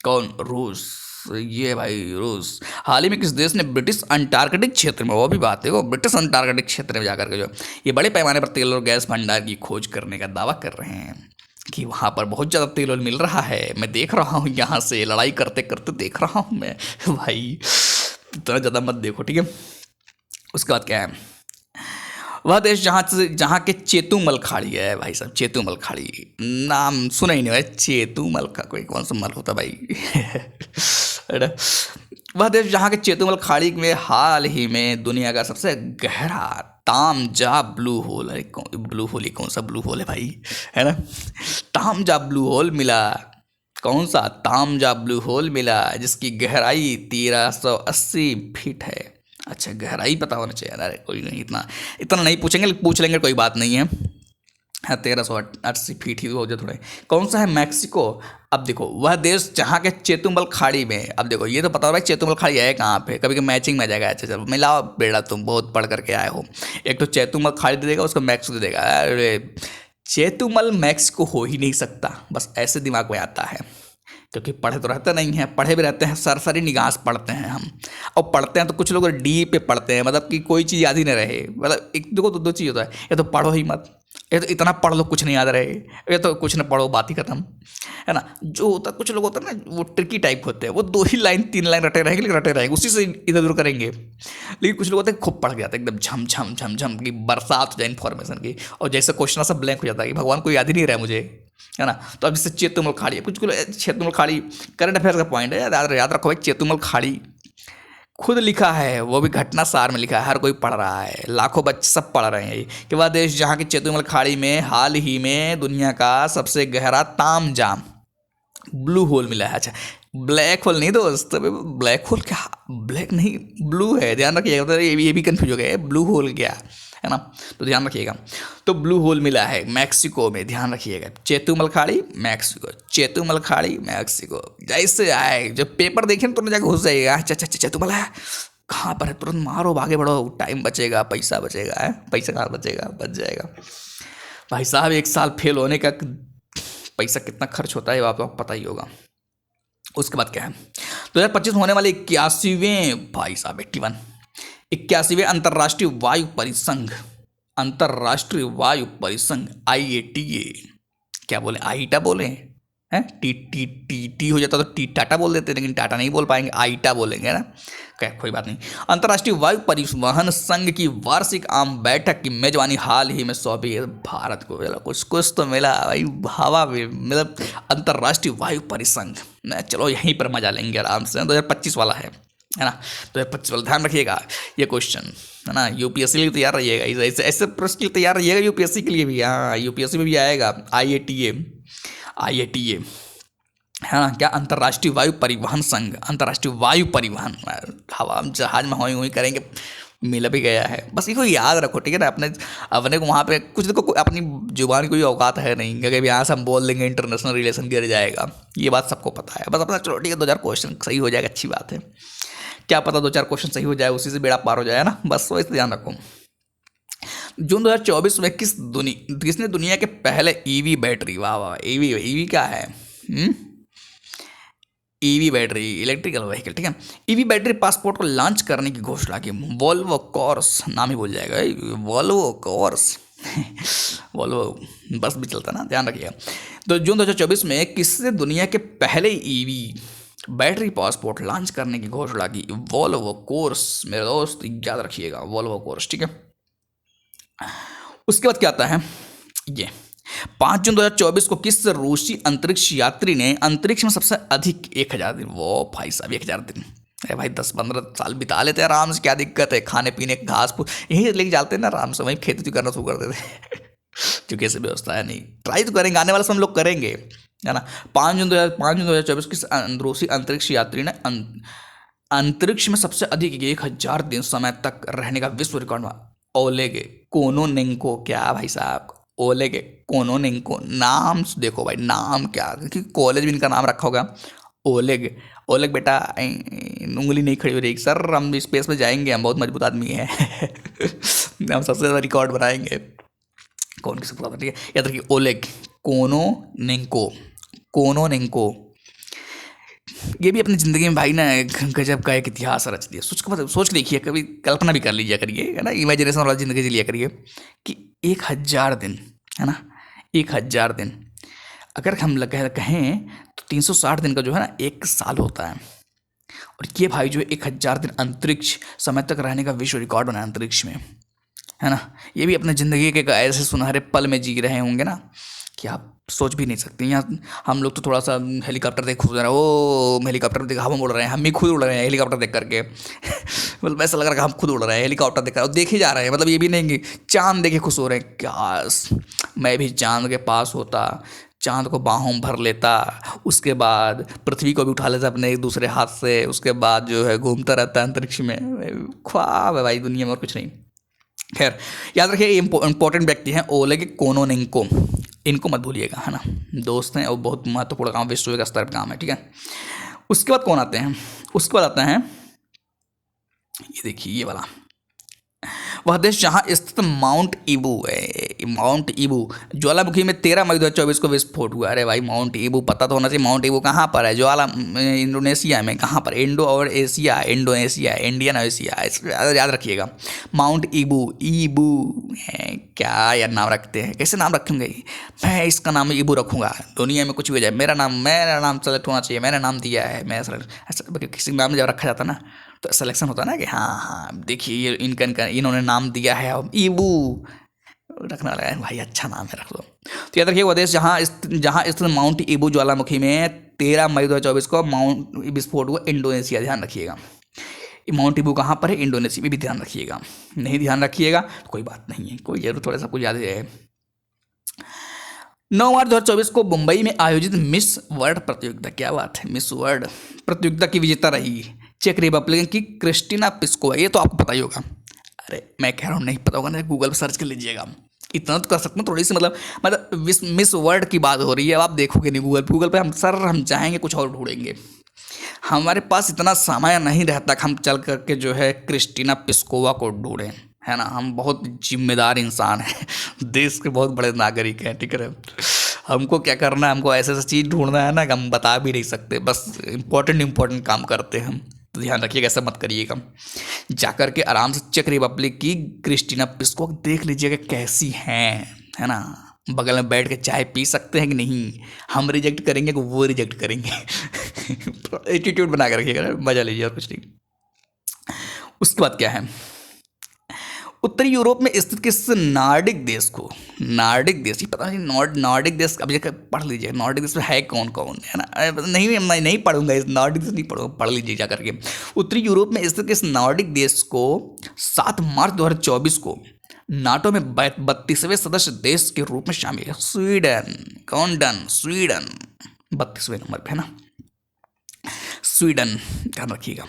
कौन? रूस। ये भाई रूस। हाल ही में किस देश ने ब्रिटिश अंटार्कटिक क्षेत्र में, वो भी बात है, वो ब्रिटिश अंटार्कटिक क्षेत्र में जाकर के जो ये बड़े पैमाने पर तेल और गैस भंडार की खोज करने का दावा कर रहे हैं कि वहाँ पर बहुत ज़्यादा तेल और मिल रहा है। मैं देख रहा हूँ यहाँ से लड़ाई करते करते देख रहा हूँ मैं भाई, इतना ज़्यादा मत देखो, ठीक है। उसके बाद क्या है, वह देश जहाँ के चेतुमल खाड़ी है। भाई साहब, चेतुमल खाड़ी नाम सुना ही नहीं है, चेतुमल का कोई कौन सा मल होता भाई वह देश जहाँ के चेतुमल खाड़ी में हाल ही में दुनिया का सबसे गहरा तामजा ब्लू होल है। ब्लू होल ही कौन सा ब्लू होल है भाई, है ना। तामजा ब्लू होल मिला, कौन सा? तामजा ब्लू होल मिला, जिसकी गहराई 1380 फीट है। अच्छा, गहराई पता होना चाहिए। अरे कोई नहीं, इतना नहीं पूछेंगे, पूछ लेंगे, कोई बात नहीं है। हाँ, 1380 फीट ही हो जाए थोड़े। कौन सा है? मैक्सिको। अब देखो, वह देश जहाँ के चेतुमल खाड़ी में, अब देखो ये तो पता हो भाई चेतुमल खाड़ी है कहाँ पे, कभी मैचिंग में आ जाएगा। अच्छा चलो मिलाओ बेड़ा, तुम बहुत पढ़ करके आए हो। एक तो चेतुमल खाड़ी दे देगा, उसको मैक्सिको दे देगा। अरे चेतुमल मैक्सिको हो ही नहीं सकता, बस ऐसे दिमाग में आता है, क्योंकि पढ़े तो रहते नहीं हैं, पढ़े भी रहते हैं, सरसरी निगाह से पढ़ते हैं हम। और पढ़ते हैं तो कुछ लोग डी पे पढ़ते हैं, मतलब कि कोई चीज़ याद ही नहीं रहे। मतलब एक देखो तो 2 चीज़ होता है, या तो पढ़ो ही मत, ये तो इतना पढ़ लो कुछ नहीं याद रहे, ये तो कुछ ना पढ़ो बात ही खत्म, है ना। जो होता है कुछ लोग होता है ना, वो ट्रिकी टाइप होते हैं, वो 2 ही लाइन 3 लाइन रटे रहेंगे, लेकिन रटे रहेंगे, उसी से इधर उधर करेंगे। लेकिन कुछ लोग होते हैं खूब पढ़ के जाते हैं, एकदम झम झम झम झम की बरसात हो जाए इन्फॉर्मेशन की, और जैसे क्वेश्चन सब ब्लैंक हो जाता है कि भगवान को याद ही नहीं रहा मुझे, है ना। तो अब जैसे चेतुमल खाड़ी, कुछ चेतुमल खाड़ी करंट अफेयर्स का पॉइंट है, याद रखो भाई। चेतुमल खाड़ी खुद लिखा है, वो भी घटना सार में लिखा है, हर कोई पढ़ रहा है, लाखों बच्चे सब पढ़ रहे हैं कि वह देश जहाँ की चेतुमल खाड़ी में हाल ही में दुनिया का सबसे गहरा तामजाम ब्लू होल मिला है। अच्छा, ब्लैक होल नहीं दोस्त, ब्लैक होल क्या, ब्लैक नहीं ब्लू है, ध्यान रखिएगा, ये भी कंफ्यूज हो गया है, ब्लू होल क्या है ना, तो ध्यान रखिएगा। तो ब्लू होल मिला है मैक्सिको में, ध्यान रखिएगा। चेतुमल खाड़ी मैक्सिको, चेतुमल खाड़ी मैक्सिको, जैसे आए जब पेपर देखें तो जाके घुस जाइएगा, अच्छा चेतुमल है कहाँ पर है, तुरंत मारो, आगे बढ़ो, टाइम बचेगा, पैसा बचेगा, है पैसा कहाँ बचेगा, बच जाएगा भाई साहब। 1 साल फेल होने का पैसा कितना खर्च होता है आपको पता ही होगा। उसके बाद क्या है, 2025 होने वाले 81वें भाई साहब 81वें अंतर्राष्ट्रीय वायु परिसंघ IATA, क्या बोले, आईटा बोले हैं, टी टी टी टी हो जाता तो टी टाटा बोल देते, लेकिन टाटा नहीं बोल पाएंगे, आईटा बोलेंगे ना। क्या, कोई बात नहीं। अंतर्राष्ट्रीय वायु परिवहन संघ की वार्षिक आम बैठक की मेजबानी हाल ही में सौंपी है भारत को। चलो कुछ कुछ तो मिला भाई, हवा में मतलब अंतर्राष्ट्रीय वायु परिसंघ में। चलो यहीं पर मजा लेंगे आराम से। 2025 वाला है ना, 2025 वाला ध्यान रखिएगा ये क्वेश्चन, है ना। यूपीएससी के लिए तैयार रहिएगा, ऐसे ऐसे प्रश्न के लिए तैयार रहिएगा यूपीएससी के लिए भी। हाँ, यूपीएससी में भी आएगा, IATA है ना। क्या, अंतर्राष्ट्रीय वायु परिवहन संघ, अंतर्राष्ट्रीय वायु परिवहन, हवा जहाज में हुई हुई करेंगे, मिल भी गया है। बस इसको याद रखो, ठीक है ना। अपने अपने को वहाँ पे कुछ देखो, अपनी जुबान की कोई औकात है नहीं, क्योंकि यहाँ से हम बोल देंगे इंटरनेशनल रिलेशन गिर जाएगा, ये बात सबको पता है। बस अपना चलो ठीक है, 2000 क्वेश्चन सही हो जाएगा, अच्छी बात है। क्या पता 2-4 क्वेश्चन सही हो जाए, उसी से बेड़ा पार हो जाए ना, बस वो इस ध्यान रखो। जून 2024 में किसने दुनिया के पहले ईवी बैटरी, वाह वाह, ईवी क्या है, ईवी बैटरी, इलेक्ट्रिकल व्हीकल, ठीक है, ईवी बैटरी पासपोर्ट को लॉन्च करने की घोषणा की। वोल्वो कॉर्स, नाम ही भूल जाएगा, वोल्वो कॉर्स वोल्वो बस भी चलता ना, ध्यान रखिएगा। तो जून 2024 में किसने दुनिया के पहले ईवी बैटरी पासपोर्ट लॉन्च करने की घोषणा की? वोल्वो कोर्स, मेरे दोस्त याद रखिएगा, वोल्वो कोर्स, ठीक है। उसके बाद क्या आता है, ये 5 जून 2024 को किस रूसी अंतरिक्ष यात्री ने अंतरिक्ष में सबसे अधिक 1000 दिन, वो भाई साहब 1000 दिन, अरे भाई 10-15 साल बिता लेते हैं आराम से, क्या दिक्कत है, खाने पीने घास फूस यहीं लेके जाते हैं ना आराम से, वहीं खेती करना शुरू कर देते क्योंकि ऐसी व्यवस्था है नहीं। ट्राई तो करेंगे, आने वाले समय हम लोग करेंगे, है ना। 5 जून 2024 किस रूसी अंतरिक्ष यात्री ने अंतरिक्ष में सबसे अधिक 1000 दिन समय तक रहने का विश्व रिकॉर्ड में? ओलेग कोनोनेंको, क्या भाई साहब, ओलेग कोनोनेंको, नाम देखो भाई, नाम क्या, क्योंकि कॉलेज भी इनका नाम रखा होगा, ओलेग। ओलेग बेटा उंगली नहीं खड़ी हो रही, सर हम स्पेस में जाएंगे, हम बहुत मजबूत आदमी हैं हम सबसे ज़्यादा रिकॉर्ड बनाएंगे, कौन किसको पता, ठीक है। याद रखिए, ओलेग कोनोनेंको, ये भी अपनी ज़िंदगी में भाई ना गजब का एक इतिहास रच दिया। सोच देखिए, कभी कल्पना भी कर लीजिए करिए, है ना, इमेजिनेशन वाला ज़िंदगी जी लिया करिए कि 1000 दिन, है ना, 1000 दिन, अगर हम कहें तो 360 दिन का जो है ना 1 साल होता है। और ये भाई जो 1000 दिन अंतरिक्ष समय तक रहने का विश्व रिकॉर्ड बनाया अंतरिक्ष में, है ना। ये भी अपने ज़िंदगी के ऐसे सुनहरे पल में जी रहे होंगे ना कि आप सोच भी नहीं सकते। यहाँ हम लोग तो थोड़ा सा हेलीकॉप्टर देख खुद रहे, ओ हेलीकॉप्टर देख हवा में उड़ रहे हैं, हम भी खुद उड़ रहे हैं हेलीकॉप्टर देख करके मतलब ऐसा लग रहा है कि हम खुद उड़ रहे हैं हेलीकॉप्टर देख कर, और देखे जा रहे हैं, मतलब ये भी नहीं कि चांद देखे खुश हो रहे हैं, क्या मैं भी चांद के पास होता, चांद को बाहों में भर लेता, उसके बाद पृथ्वी को भी उठा लेता अपने एक दूसरे हाथ से, उसके बाद जो है घूमता रहता है अंतरिक्ष में। ख्वाब है भाई दुनिया में, और कुछ नहीं। खैर याद रखिए, इंपॉर्टेंट व्यक्ति हैं ओलेग कोनोनेंको, इनको मत भूलिएगा, है ना, दोस्त हैं और बहुत महत्वपूर्ण काम, विश्व का स्तर पर काम है, ठीक है। उसके बाद कौन आते हैं, उसके बाद आता है ये देखिए, ये वाला, वह देश जहां स्थित माउंट ईबू है, माउंट ईबू ज्वालामुखी में 13 मई 2024 को विस्फोट हुआ। अरे भाई माउंट ईबू पता तो होना चाहिए, माउंट ईबू कहाँ पर है, इंडोनेशिया में, कहाँ पर, इंडोनेशिया, इंडियन एशिया, याद रखिएगा, माउंट ईबू, ईबू है, क्या यार नाम रखते हैं, कैसे नाम रखेंगे, मैं इसका नाम ईबू रखूंगा, दुनिया में कुछ भी हो जाए मेरा नाम सेलेक्ट होना चाहिए, मैंने नाम दिया है, मैं ऐसा किसी नाम जब रखा जाता ना तो सिलेक्शन होता है ना कि हाँ देखिए ये इनका इन्होंने नाम दिया है, अब ईबू रखना लगा भाई, अच्छा नाम है, रख लो। तो याद रखिए, वो देश जहाँ स्थित माउंट ईबू ज्वालामुखी में 13 मई 2024 को माउंट विस्फोट हुआ, इंडोनेशिया, ध्यान रखिएगा। माउंट ईबू कहाँ पर है, इंडोनेशिया में भी ध्यान रखिएगा, नहीं ध्यान रखिएगा तो कोई बात नहीं है, कोई जरूर थोड़ा सा कुछ याद है। 9 मार्च 2024 को मुंबई में आयोजित मिस वर्ल्ड प्रतियोगिता, क्या बात है, मिस वर्ल्ड प्रतियोगिता की विजेता रही चेक रिपब्लिक की क्रिस्टीना पिस्कोवा, ये तो आपको पता ही होगा। अरे मैं कह रहा हूँ नहीं पता होगा ना, गूगल पर सर्च कर लीजिएगा, इतना तो कर सकते हैं थोड़ी सी, मतलब मिस वर्ल्ड की बात हो रही है, आप देखोगे नहीं गूगल पे, हम चाहेंगे कुछ और ढूंढेंगे, हमारे पास इतना समय नहीं रहता कि हम चल करके जो है क्रिस्टीना पिस्कोवा को ढूंढें, है ना, हम बहुत जिम्मेदार इंसान हैं देश के बहुत बड़े नागरिक हैं, ठीक है। हमको क्या करना है, हमको ऐसे चीज़ ढूंढना है ना कि हम बता भी नहीं सकते, बस इंपॉर्टेंट काम करते हैं हम, तो ध्यान रखिएगा, ऐसा मत करिएगा। जाकर के आराम से चेक रिपब्लिक की क्रिस्टीना पिस्कोवा देख लीजिएगा कैसी हैं, है ना, बगल में बैठ के चाय पी सकते हैं कि नहीं, हम रिजेक्ट करेंगे कि वो रिजेक्ट करेंगे एटीट्यूड बना कर रखिएगा, मजा लीजिए और कुछ नहीं। उसके बाद क्या है, उत्तरी यूरोप में स्थित किस नार्डिक देश को, नार्डिक देश, ये पता नहीं नॉर्डिक देश, अब जाकर पढ़ लीजिए नॉर्डिक देश में है कौन कौन, है ना। नहीं, मैं नहीं पढ़ूंगा इस नॉर्डिक देश, नहीं पढ़ूंगा, पढ़ लीजिए जा करके। उत्तरी यूरोप में स्थित किस नॉर्डिक देश को 7 मार्च 2024 को नाटो में 32वें सदस्य देश के रूप में शामिल है? स्वीडन। कौन डन? स्वीडन 32वें नंबर पे है ना, स्वीडन, ध्यान रखिएगा।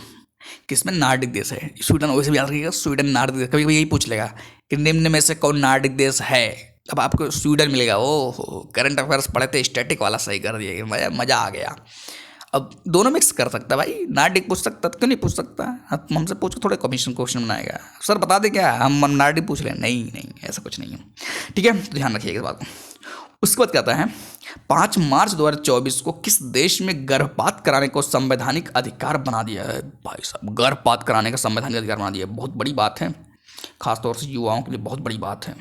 किसमें? नार्डिक देश है स्वीडन, वैसे भी याद रखिएगा स्वीडन नार्डिक देश, कभी कभी यही पूछ लेगा कि निम्न में से कौन नार्डिक देश है, अब आपको स्वीडन मिलेगा। ओहो, करंट अफेयर्स पढ़े थे, स्टैटिक वाला सही कर दिया, मजा आ गया। अब दोनों मिक्स कर सकता है भाई, नार्डिक पूछ सकता, क्यों नहीं पूछ सकता? अब हमसे पूछ के थोड़े कमीशन क्वेश्चन बनाएगा, सर बता दे क्या हम नार्डिक पूछ रहे हैं, नहीं ऐसा कुछ नहीं है, ठीक है, तो ध्यान रखिएगा इस बात को। उसके बाद क्या आता है, 5 मार्च 2024 को किस देश में गर्भपात कराने को संवैधानिक अधिकार बना दिया है? भाई साहब, गर्भपात कराने का संवैधानिक अधिकार बना दिया है, बहुत बड़ी बात है, खासतौर से युवाओं के लिए बहुत बड़ी बात है।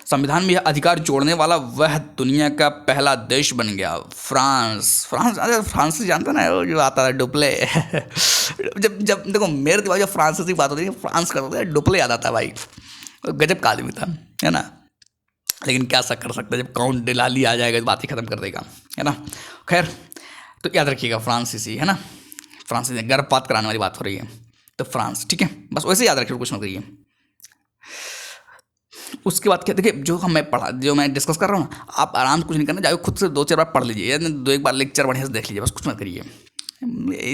संविधान में यह अधिकार जोड़ने वाला वह दुनिया का पहला देश बन गया, फ्रांस। अरे फ्रांस से जानते ना, वो जो आता है डुप्ले जब देखो मेरे दिमाग जब फ्रांस से बात होती है, फ्रांस करते थे, डुप्ले याद आता है भाई, गजब का आदमी था, है ना। लेकिन क्या सा कर सकता है, जब काउंट डिलाली आ जाएगा तो बात ही खत्म कर देगा, है ना। खैर, तो याद रखिएगा फ्रांसीसी, है ना, फ्रांसीसी गर्भपात कराने वाली बात हो रही है तो फ्रांस, ठीक है, बस वैसे याद रखिए, कुछ मत करिए। उसके बाद क्या, देखिए जो मैं डिस्कस कर रहा हूँ, आप आराम से कुछ नहीं करना, जाओ खुद से 2-4 बार पढ़ लीजिए, या 2-1 बार लेक्चर बढ़िया से देख लीजिए, बस कुछ मत करिए,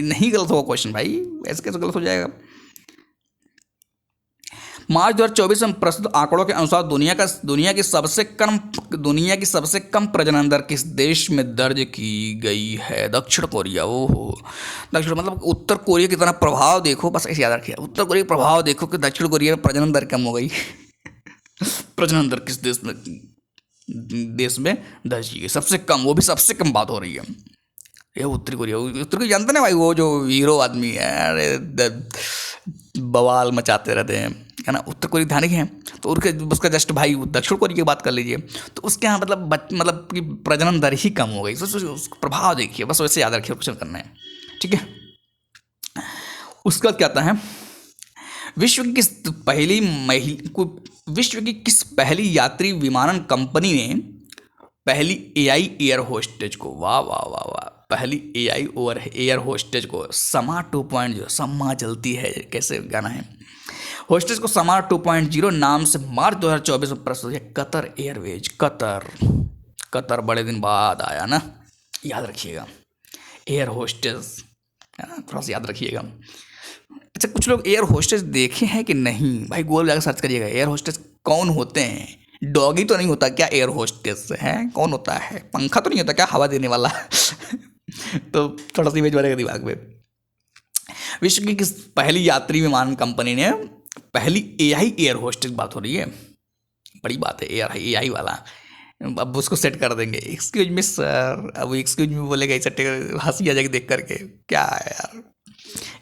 नहीं गलत होगा क्वेश्चन भाई, ऐसे कैसे गलत हो जाएगा। मार्च 2024 में प्रस्तुत आंकड़ों के अनुसार दुनिया की सबसे कम प्रजनन दर किस देश में दर्ज की गई है? दक्षिण कोरिया। ओहो, दक्षिण मतलब उत्तर कोरिया की तरह प्रभाव देखो, बस ऐसे याद रखिए, उत्तर कोरिया का प्रभाव देखो कि दक्षिण कोरिया में प्रजनन दर कम हो गई प्रजनन दर किस देश में दर्ज की गई सबसे कम, वो भी सबसे कम बात हो रही है, ये उत्तरी कोरिया जानते ना भाई, वो जो हीरो आदमी है, अरे बवाल मचाते रहते हैं, है ना। उत्तर कोरिया ध्यान है, तो उसका जस्ट भाई दक्षिण कोरिया की बात कर लीजिए, तो उसके यहाँ मतलब कि प्रजनन दर ही कम हो गई, उसका प्रभाव देखिए, बस वैसे याद रखिए, क्वेश्चन करना है, ठीक है। उसके बाद क्या आता है, विश्व की किस पहली यात्री विमानन कंपनी ने पहली एआई एयर होस्टेज को, वाह वाह वाह वाह, पहली एआई एयर होस्टेज को समा 2.0, समा चलती है कैसे गाना है, होस्टेज को समा 2.0 नाम से मार्च 2024 में प्रस्तुत है कतर एयरवेज। कतर बड़े दिन बाद आया ना, याद रखिएगा, एयर होस्टेज, है ना, थोड़ा सा याद रखिएगा। अच्छा, कुछ लोग एयर होस्टेज देखे हैं कि नहीं भाई, गूगल जाकर सर्च करिएगा, एयर होस्टेज कौन होते हैं, डॉगी तो नहीं होता क्या एयर होस्टेज है, कौन होता है, पंखा तो नहीं होता क्या हवा देने वाला तो थोड़ा सा इमेज बनेगा दिमाग में। विश्व की किस पहली यात्री विमान कंपनी ने पहली एआई एयर होस्टेज, बात हो रही है, बड़ी बात है, एआई वाला, अब उसको सेट कर देंगे, एक्सक्यूज मी सर, अब एक्सक्यूज मी बोलेगा, हंसी आ जाएगी देख करके, क्या है यार,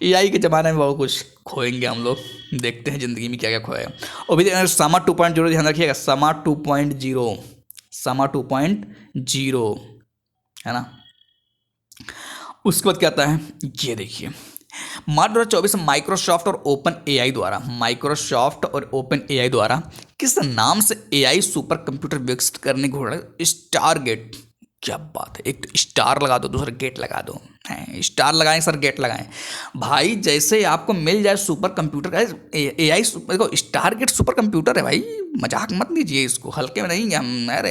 एआई के ज़माने में बहुत कुछ खोएंगे हम लोग, देखते हैं ज़िंदगी में क्या क्या खोएगा। और भी समा 2.0 ध्यान रखिएगा, समा 2.0 है ना। उसके बाद क्या आता है, ये देखिए, मार्च 2024 में माइक्रोसॉफ्ट और ओपन एआई द्वारा किस नाम से एआई सुपर कंप्यूटर विकसित करने की घोषणा, स्टारगेट, क्या बात है, एक तो स्टार लगा दो, दूसरा गेट लगा दो, स्टार लगाएं सर, गेट लगाएं भाई, जैसे आपको मिल जाए सुपर कंप्यूटर का एआई, देखो स्टारगेट सुपर कंप्यूटर है भाई, मजाक मत लीजिए इसको, हल्के में नहीं,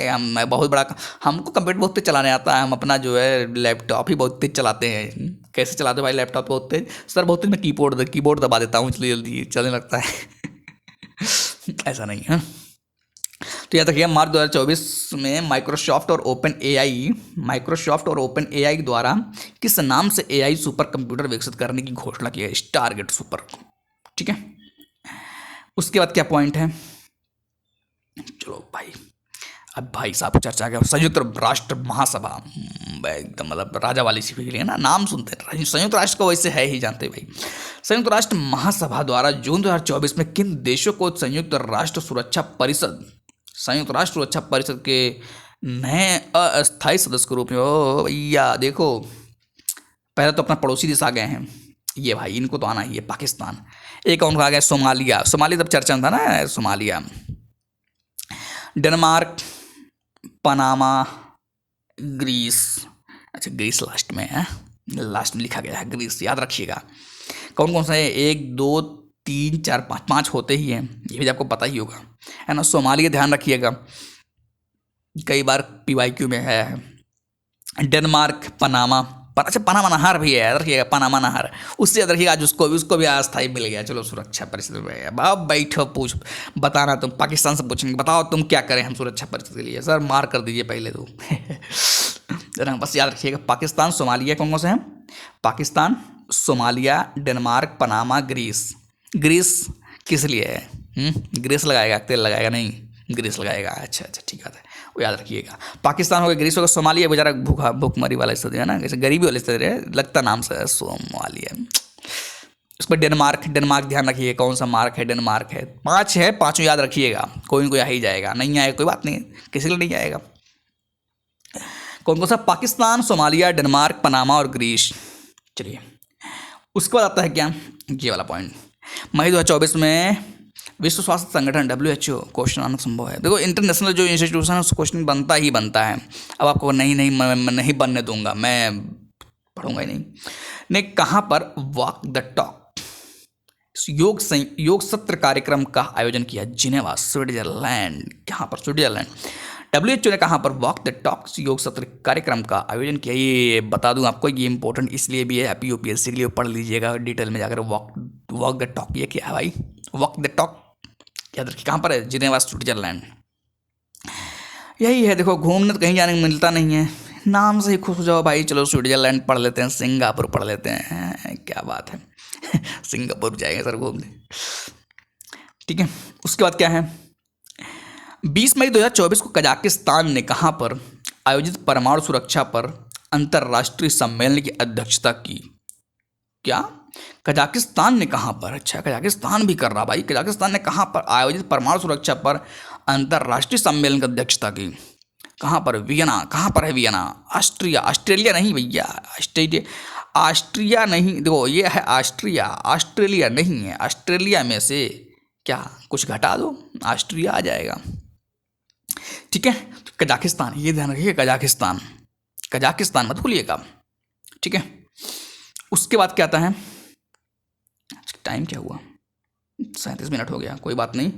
हम बहुत बड़ा, हमको कंप्यूटर बहुत तेज चलाने आता है, हम अपना जो है लैपटॉप ही बहुत तेज चलाते हैं, कैसे चलाते भाई लैपटॉप बहुत तेज सर, बहुत तेज मैं कीबोर्ड दबा देता हूँ, इसलिए जल्दी चलने लगता है ऐसा नहीं है। तो याद रखिए, मार्च 2024 में माइक्रोसॉफ्ट और ओपन एआई द्वारा किस नाम से एआई सुपर कंप्यूटर विकसित करने की घोषणा की है, स्टारगेट सुपर, ठीक है। उसके बाद क्या पॉइंट है, चलो भाई, अब भाई साहब चर्चा क्या, संयुक्त राष्ट्र महासभा, एकदम मतलब राजा वाली सी फील है ना, नाम सुनते हैं, संयुक्त राष्ट्र को वैसे है ही, जानते भाई। संयुक्त राष्ट्र महासभा द्वारा जून 2024 में किन देशों को संयुक्त राष्ट्र सुरक्षा परिषद के नए अस्थायी सदस्य के रूप में, ओ भैया देखो, पहले तो अपना पड़ोसी देश आ गए हैं, ये भाई इनको तो आना ही है, पाकिस्तान। एक कौन आ गया, सोमालिया। सोमालिया तब चर्चा में था ना, सोमालिया। Denmark, Panama, Greece. अच्छा ग्रीस लास्ट में है, लास्ट में लिखा गया है ग्रीस, याद रखिएगा। कौन कौन सा है, 1 2 3 4 5, 5 होते ही हैं, ये भी आपको पता ही होगा, है ना। सोमालिया ध्यान रखिएगा, कई बार PYQ में है। डेनमार्क, पनामा, अच्छा पनामा नहर भी है, याद रखिएगा, पनामा नहर। उससे याद रखिएगा, आज उसको भी अस्थायी मिल गया, चलो सुरक्षा परिस्थिति में। अब बैठो, पूछ बताना, तुम पाकिस्तान से पूछेंगे बताओ तुम क्या करें हम सुरक्षा परिस्थिति के लिए, सर मार कर दीजिए पहले तो। जरा बस याद रखिएगा, पाकिस्तान, सोमालिया कौन कौन से हैं, Pakistan, Somalia, Denmark, Panama, Greece. Greece किस लिए है, ग्रीस लगाएगा, तेल लगाएगा नहीं, ग्रीस लगाएगा। अच्छा अच्छा ठीक है, वो याद रखिएगा। पाकिस्तान हो गया, ग्रीस होगा, सोमालिया बेचारा भूखमरी वाला स्थिति है ना, जैसे गरीबी वाली स्थिति है, लगता नाम से है सोमालिया। उस पर डेनमार्क, डेनमार्क ध्यान रखिए, कौन सा मार्क है, डेनमार्क है। 5 है, 5 याद रखिएगा, कोई ना कोई आ ही जाएगा, नहीं आएगा कोई बात नहीं, किसी लिए नहीं आएगा। कौन कौन सा, पाकिस्तान, सोमालिया, डेनमार्क, पनामा और ग्रीस। चलिए उसके बाद आता है क्या, ये वाला पॉइंट, मई 2024 में विश्व स्वास्थ्य संगठन WHO क्वेश्चन आना संभव है। देखो इंटरनेशनल जो इंस्टीट्यूशन है उस क्वेश्चन बनता ही बनता है। अब आपको मैं नहीं बनने दूंगा, मैं पढ़ूंगा ही नहीं। ने कहाँ पर वॉक द टॉक योग सत्र कार्यक्रम का आयोजन किया, जिनेवा, स्विट्जरलैंड। कहाँ पर, स्विट्जरलैंड। WHO ने कहाँ पर वॉक द टॉक योग सत्र कार्यक्रम का आयोजन किया, ये बता दूं आपको, ये इंपॉर्टेंट इसलिए भी है, UPSC के लिए पढ़ लीजिएगा डिटेल में जाकर। वॉक द टॉक ये क्या है भाई, वॉक द टॉक याद रखिए, कहाँ पर है, जिनेवा, स्विट्जरलैंड। यही है, देखो घूमने तो कहीं जाने को मिलता नहीं है, नाम से ही खुश हो जाओ भाई, चलो स्विट्जरलैंड पढ़ लेते हैं, सिंगापुर पढ़ लेते हैं, क्या बात है। सिंगापुर जाएंगे सर घूमने, ठीक है। उसके बाद क्या है, 20 मई 2024 को कजाकिस्तान ने कहाँ पर आयोजित परमाणु सुरक्षा पर अंतर्राष्ट्रीय सम्मेलन की अध्यक्षता की। क्या, कजाकिस्तान ने कहाँ पर, अच्छा कजाकिस्तान भी कर रहा भाई, कजाकिस्तान ने कहाँ पर आयोजित परमाणु सुरक्षा पर अंतर्राष्ट्रीय सम्मेलन की अध्यक्षता की, कहाँ पर, वियना। कहाँ पर है वियना, ऑस्ट्रिया, ऑस्ट्रेलिया नहीं भैया, ऑस्ट्रिया नहीं, देखो ये है ऑस्ट्रिया, ऑस्ट्रेलिया नहीं है, ऑस्ट्रेलिया में से क्या कुछ घटा दो, ऑस्ट्रिया आ जाएगा, ठीक है। तो कजाकिस्तान, ये ध्यान रखिए, कजाकिस्तान, कजाकिस्तान मत भूलिएगा, ठीक है। उसके बाद क्या आता है, टाइम क्या हुआ, 37 मिनट हो गया, कोई बात नहीं।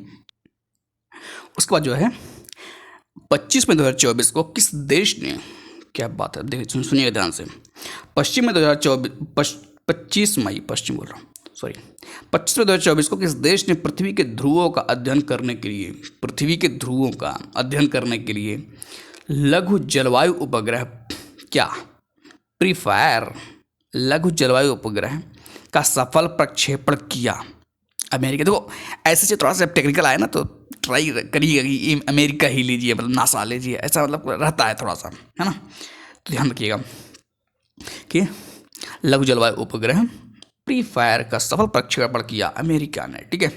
उसके बाद जो है 25 मई 2024 को किस देश ने, क्या बात है, देखिए सुनिए ध्यान से, 25 मई 2024 को किस देश ने पृथ्वी के ध्रुवों का अध्ययन करने के लिए, पृथ्वी के ध्रुवों का अध्ययन करने के लिए लघु जलवायु उपग्रह, क्या, प्रीफायर, लघु जलवायु उपग्रह का सफल प्रक्षेपण किया, अमेरिका। देखो ऐसे से थोड़ा सा टेक्निकल आया ना तो ट्राई करिएगा कि अमेरिका ही लीजिए, मतलब नासा लीजिए, ऐसा मतलब रहता है थोड़ा सा, है ना। तो ध्यान रखिएगा कि लघु जलवायु उपग्रह प्रीफायर का सफल प्रक्षेपण किया अमेरिका ने, ठीक है।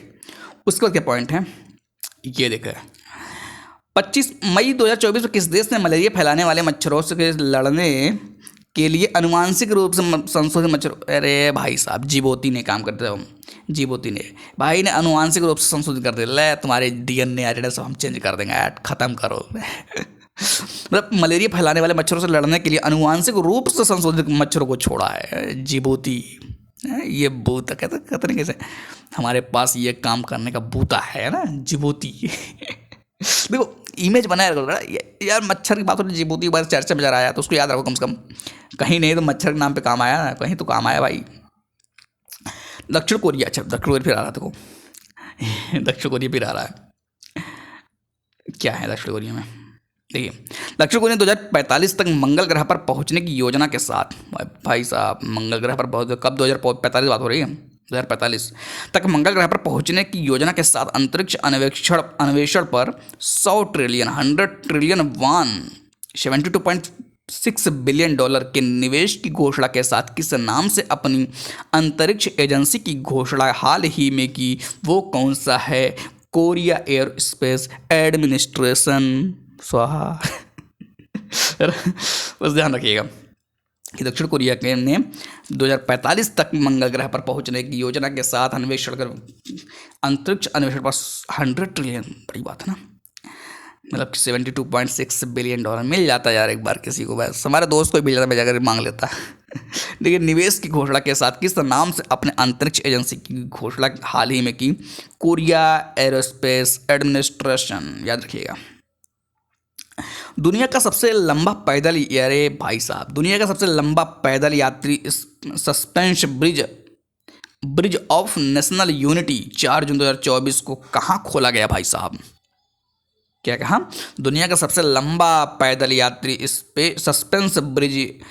उसके बाद क्या पॉइंट है, ये देखा, 25 मई 2024 में किस देश ने मलेरिया फैलाने वाले मच्छरों से लड़ने के लिए अनुवांशिक रूप से संशोधित मच्छर, अरे भाई साहब जिबोती ने काम करते हो, जिबोती ने भाई ने अनुवांशिक रूप से संशोधित कर दिया, ले तुम्हारे DNA RNA सब हम चेंज कर देंगे, खत्म करो। मतलब मलेरिया फैलाने वाले मच्छरों से लड़ने के लिए अनुवांशिक रूप से संशोधित मच्छरों को छोड़ा है जिबोती। ये बूता कहते नहीं कैसे, हमारे पास ये काम करने का बूता है ना, जिबोती। देखो इमेज बनाया रखो यार, मच्छर की बात हो, जिबोती के बाद चर्चा में जा रहा है तो उसको याद रखो कम से कम, कहीं नहीं तो मच्छर के नाम पे काम आया ना, कहीं तो काम आया भाई। दक्षिण कोरिया, अच्छा दक्षिण कोरिया फिर आ रहा देखो, दक्षिण कोरिया फिर आ रहा है, क्या है दक्षिण कोरिया में, देखिए दक्षिण कोरिया 2045 तक मंगल ग्रह पर पहुंचने की योजना के साथ, भाई साहब मंगल ग्रह पर पहुंच, कब 2045 बात हो रही है, 2045 तक मंगल ग्रह पर पहुंचने की योजना के साथ अंतरिक्ष अन्वेषण पर 100 ट्रिलियन 100 ट्रिलियन वॉन $72.6 बिलियन के निवेश की घोषणा के साथ किस नाम से अपनी अंतरिक्ष एजेंसी की घोषणा हाल ही में की, वो कौन सा है, कोरिया एयर स्पेस एडमिनिस्ट्रेशन, स्वाहा। बस ध्यान रखिएगा, कि दक्षिण कोरिया के ने 2045 तक मंगल ग्रह पर पहुंचने की योजना के साथ अन्वेषण कर अंतरिक्ष अन्वेषण पर 100 ट्रिलियन, बड़ी बात है ना, मतलब 72.6 बिलियन डॉलर मिल जाता यार एक बार किसी को, बस हमारे दोस्त को ही मिल जाता, मैं जाकर मांग लेता। लेकिन निवेश की घोषणा के साथ किस नाम से अपने अंतरिक्ष एजेंसी की घोषणा हाल ही में की? कोरिया एरोस्पेस एडमिनिस्ट्रेशन, याद रखिएगा। दुनिया का सबसे लंबा पैदल, अरे भाई साहब, दुनिया का सबसे लंबा पैदल यात्री suspense bridge of national unity 4 जून 2024 को कहाँ खोला गया भाई साहब? क्या कहा? दुनिया का सबसे लंबा पैदल यात्री suspense bridge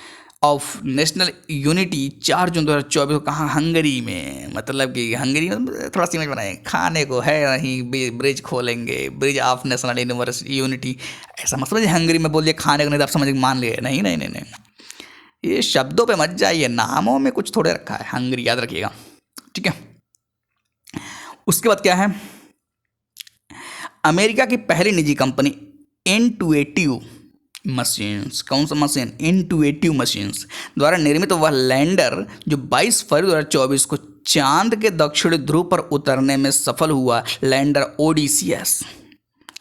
of national unity 4 जून 2024 को कहाँ? हंगरी में। मतलब कि हंगरी में थोड़ा सी समझ बनाए, खाने को है नहीं, ब्रिज खोलेंगे, bridge of national university unity, ऐसा मत समझिए हंगरी में बोल दिया खाने को, नहीं तो आप समझ मान लिए, नहीं नहीं नहीं नहीं, ये शब्दों पे मत जाइए, नामों में कुछ थोड़े रखा है, हंगरी याद रखिएगा, ठीक है। उसके बाद क्या है? अमेरिका की पहली निजी कंपनी इंटुएटिव मशीन्स, कौन सा मशीन? इंटुएटिव मशीन्स द्वारा निर्मित वह लैंडर जो 22 फरवरी 2024 को चांद के दक्षिणी ध्रुव पर उतरने में सफल हुआ, लैंडर ओडिसियस,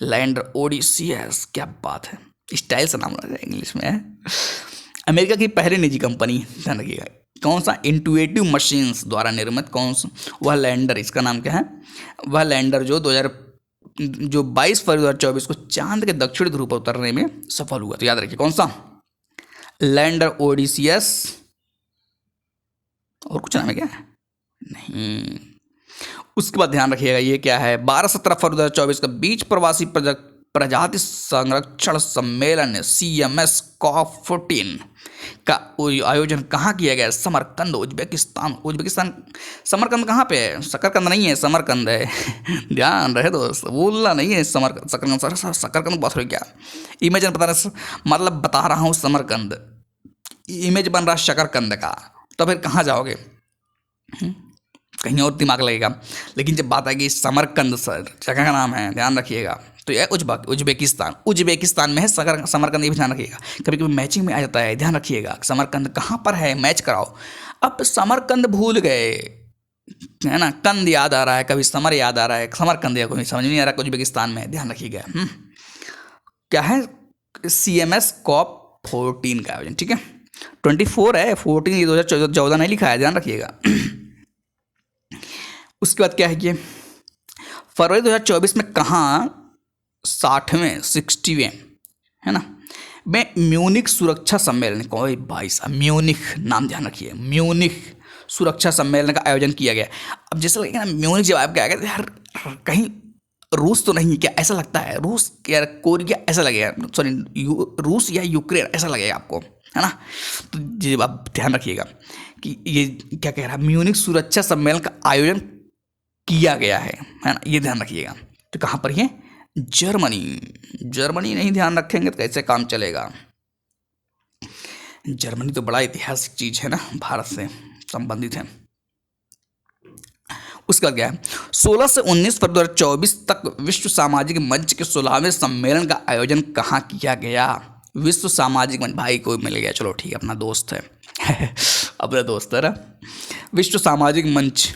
लैंडर ओडिसियस, क्या बात है, स्टाइल से नाम लगा इंग्लिश में है। अमेरिका की पहली निजी कंपनी, ध्यान रखिएगा, कौन सा? इंटुएटिव मशीन्स द्वारा निर्मित कौन सा? वह लैंडर, इसका नाम क्या है? वह लैंडर जो 22 फरवरी 2024 को चांद के दक्षिणी ध्रुव पर उतरने में सफल हुआ, तो याद रखिए कौन सा? Lander Odysseus. और कुछ नाम है क्या? नहीं। उसके बाद ध्यान रखिएगा ये क्या है? 12-17 फरवरी 2024 का बीच प्रवासी प्रजाति संरक्षण सम्मेलन CMS COP14 का आयोजन कहाँ किया गया? समरकंद, उज्बेकिस्तान। उज्बेकिस्तान, समरकंद कहाँ पे है? शकरकंद नहीं है, समरकंद है। ध्यान रहे दोस्त, बोलना नहीं है शकरकंद, शकरकंद बात हो क्या? इमेज पता नहीं, मतलब बता रहा हूँ समरकंद, इमेज बन रहा शकरकंद का, तो फिर कहाँ जाओगे? कहीं और दिमाग लगेगा। लेकिन जब बात आएगी समरकंद, सर जगह का नाम है, ध्यान रखिएगा, तो यह उज्बेकिस्तान, उज्बेकिस्तान में है समरकंद, ये भी ध्यान रखिएगा, कभी कभी मैचिंग में आ जाता है, ध्यान रखिएगा। समरकंद कहाँ पर है, मैच कराओ। अब समरकंद भूल गए, है ना, कंद याद आ रहा है, कभी समर याद आ रहा है, समरकंद या कोई समझ नहीं आ रहा, उज्बेकिस्तान में, ध्यान रखिएगा। क्या है? CMS COP14 का आयोजन, ठीक है। 24 है, 14 ये 2014 नहीं लिखा है, ध्यान रखिएगा। उसके बाद क्या है ये? फरवरी 2024 में कहाँ 60वें है ना में म्यूनिख सुरक्षा सम्मेलन, कोई भाई साहब, म्यूनिख नाम ध्यान रखिए, म्यूनिख सुरक्षा सम्मेलन का आयोजन किया गया। अब जैसे लगेगा ना म्यूनिख, जब आप क्या कहते हैं यार, कहीं रूस तो नहीं क्या? ऐसा लगता है रूस या कोरिया, ऐसा लगेगा, सॉरी रूस या यूक्रेन ऐसा लगेगा आपको, है ना। तो जब आप ध्यान रखिएगा कि ये क्या कह रहा है, म्यूनिख सुरक्षा सम्मेलन का आयोजन किया गया है ना, ये ध्यान रखिएगा। तो कहाँ पर ये? जर्मनी नहीं ध्यान रखेंगे तो कैसे काम चलेगा। जर्मनी तो बड़ा ऐतिहासिक चीज है ना, भारत से संबंधित है। उसके बाद क्या है? 16 से 19 फरवरी 2024 तक विश्व सामाजिक मंच के 16वें सम्मेलन का आयोजन कहाँ किया गया? विश्व सामाजिक मंच, भाई कोई मिल गया, चलो ठीक है, अपना दोस्त है अपना दोस्त है ना। विश्व सामाजिक मंच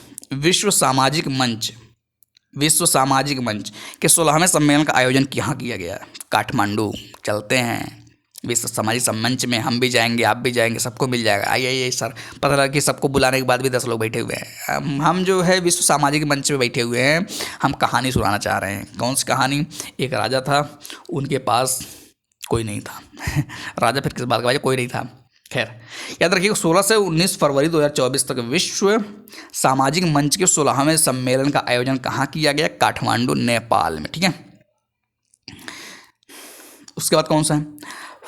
के 16वें सम्मेलन का आयोजन कहाँ किया गया? काठमांडू। चलते हैं विश्व सामाजिक मंच में, हम भी जाएंगे, आप भी जाएंगे, सबको मिल जाएगा। आइए सर, पता लगा कि सबको बुलाने के बाद भी 10 लोग बैठे हुए हैं। हम जो है विश्व सामाजिक मंच में बैठे हुए हैं, हम कहानी सुनाना चाह रहे हैं। कौन सी कहानी? एक राजा था, उनके पास कोई नहीं था राजा फिर किस बात का, कोई नहीं था। खैर याद रखिएगा, 16 से 19 फरवरी 2024 तक विश्व सामाजिक मंच के 16वें सम्मेलन का आयोजन कहाँ किया गया? काठमांडू, नेपाल में, ठीक है। उसके बाद कौन सा है?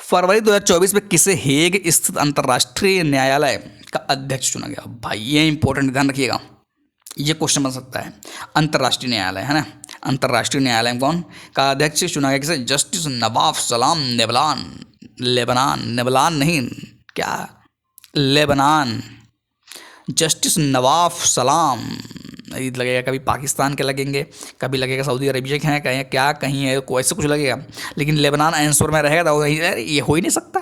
फरवरी 2024 में किसे हेग स्थित अंतर्राष्ट्रीय न्यायालय का अध्यक्ष चुना गया? भाई ये इंपॉर्टेंट, ध्यान रखिएगा, ये क्वेश्चन बन सकता है। अंतर्राष्ट्रीय न्यायालय है ना, अंतर्राष्ट्रीय न्यायालय में कौन का अध्यक्ष चुना गया? किसे? जस्टिस नवाफ सलाम लेबनान, जस्टिस नवाफ सलाम। लगेगा कभी पाकिस्तान के लगेंगे, कभी लगेगा सऊदी अरेबिया के हैं, कहीं क्या कहीं है, कोई ऐसे कुछ लगेगा, लेकिन लेबनान आंसर में रहेगा तो ये हो ही नहीं सकता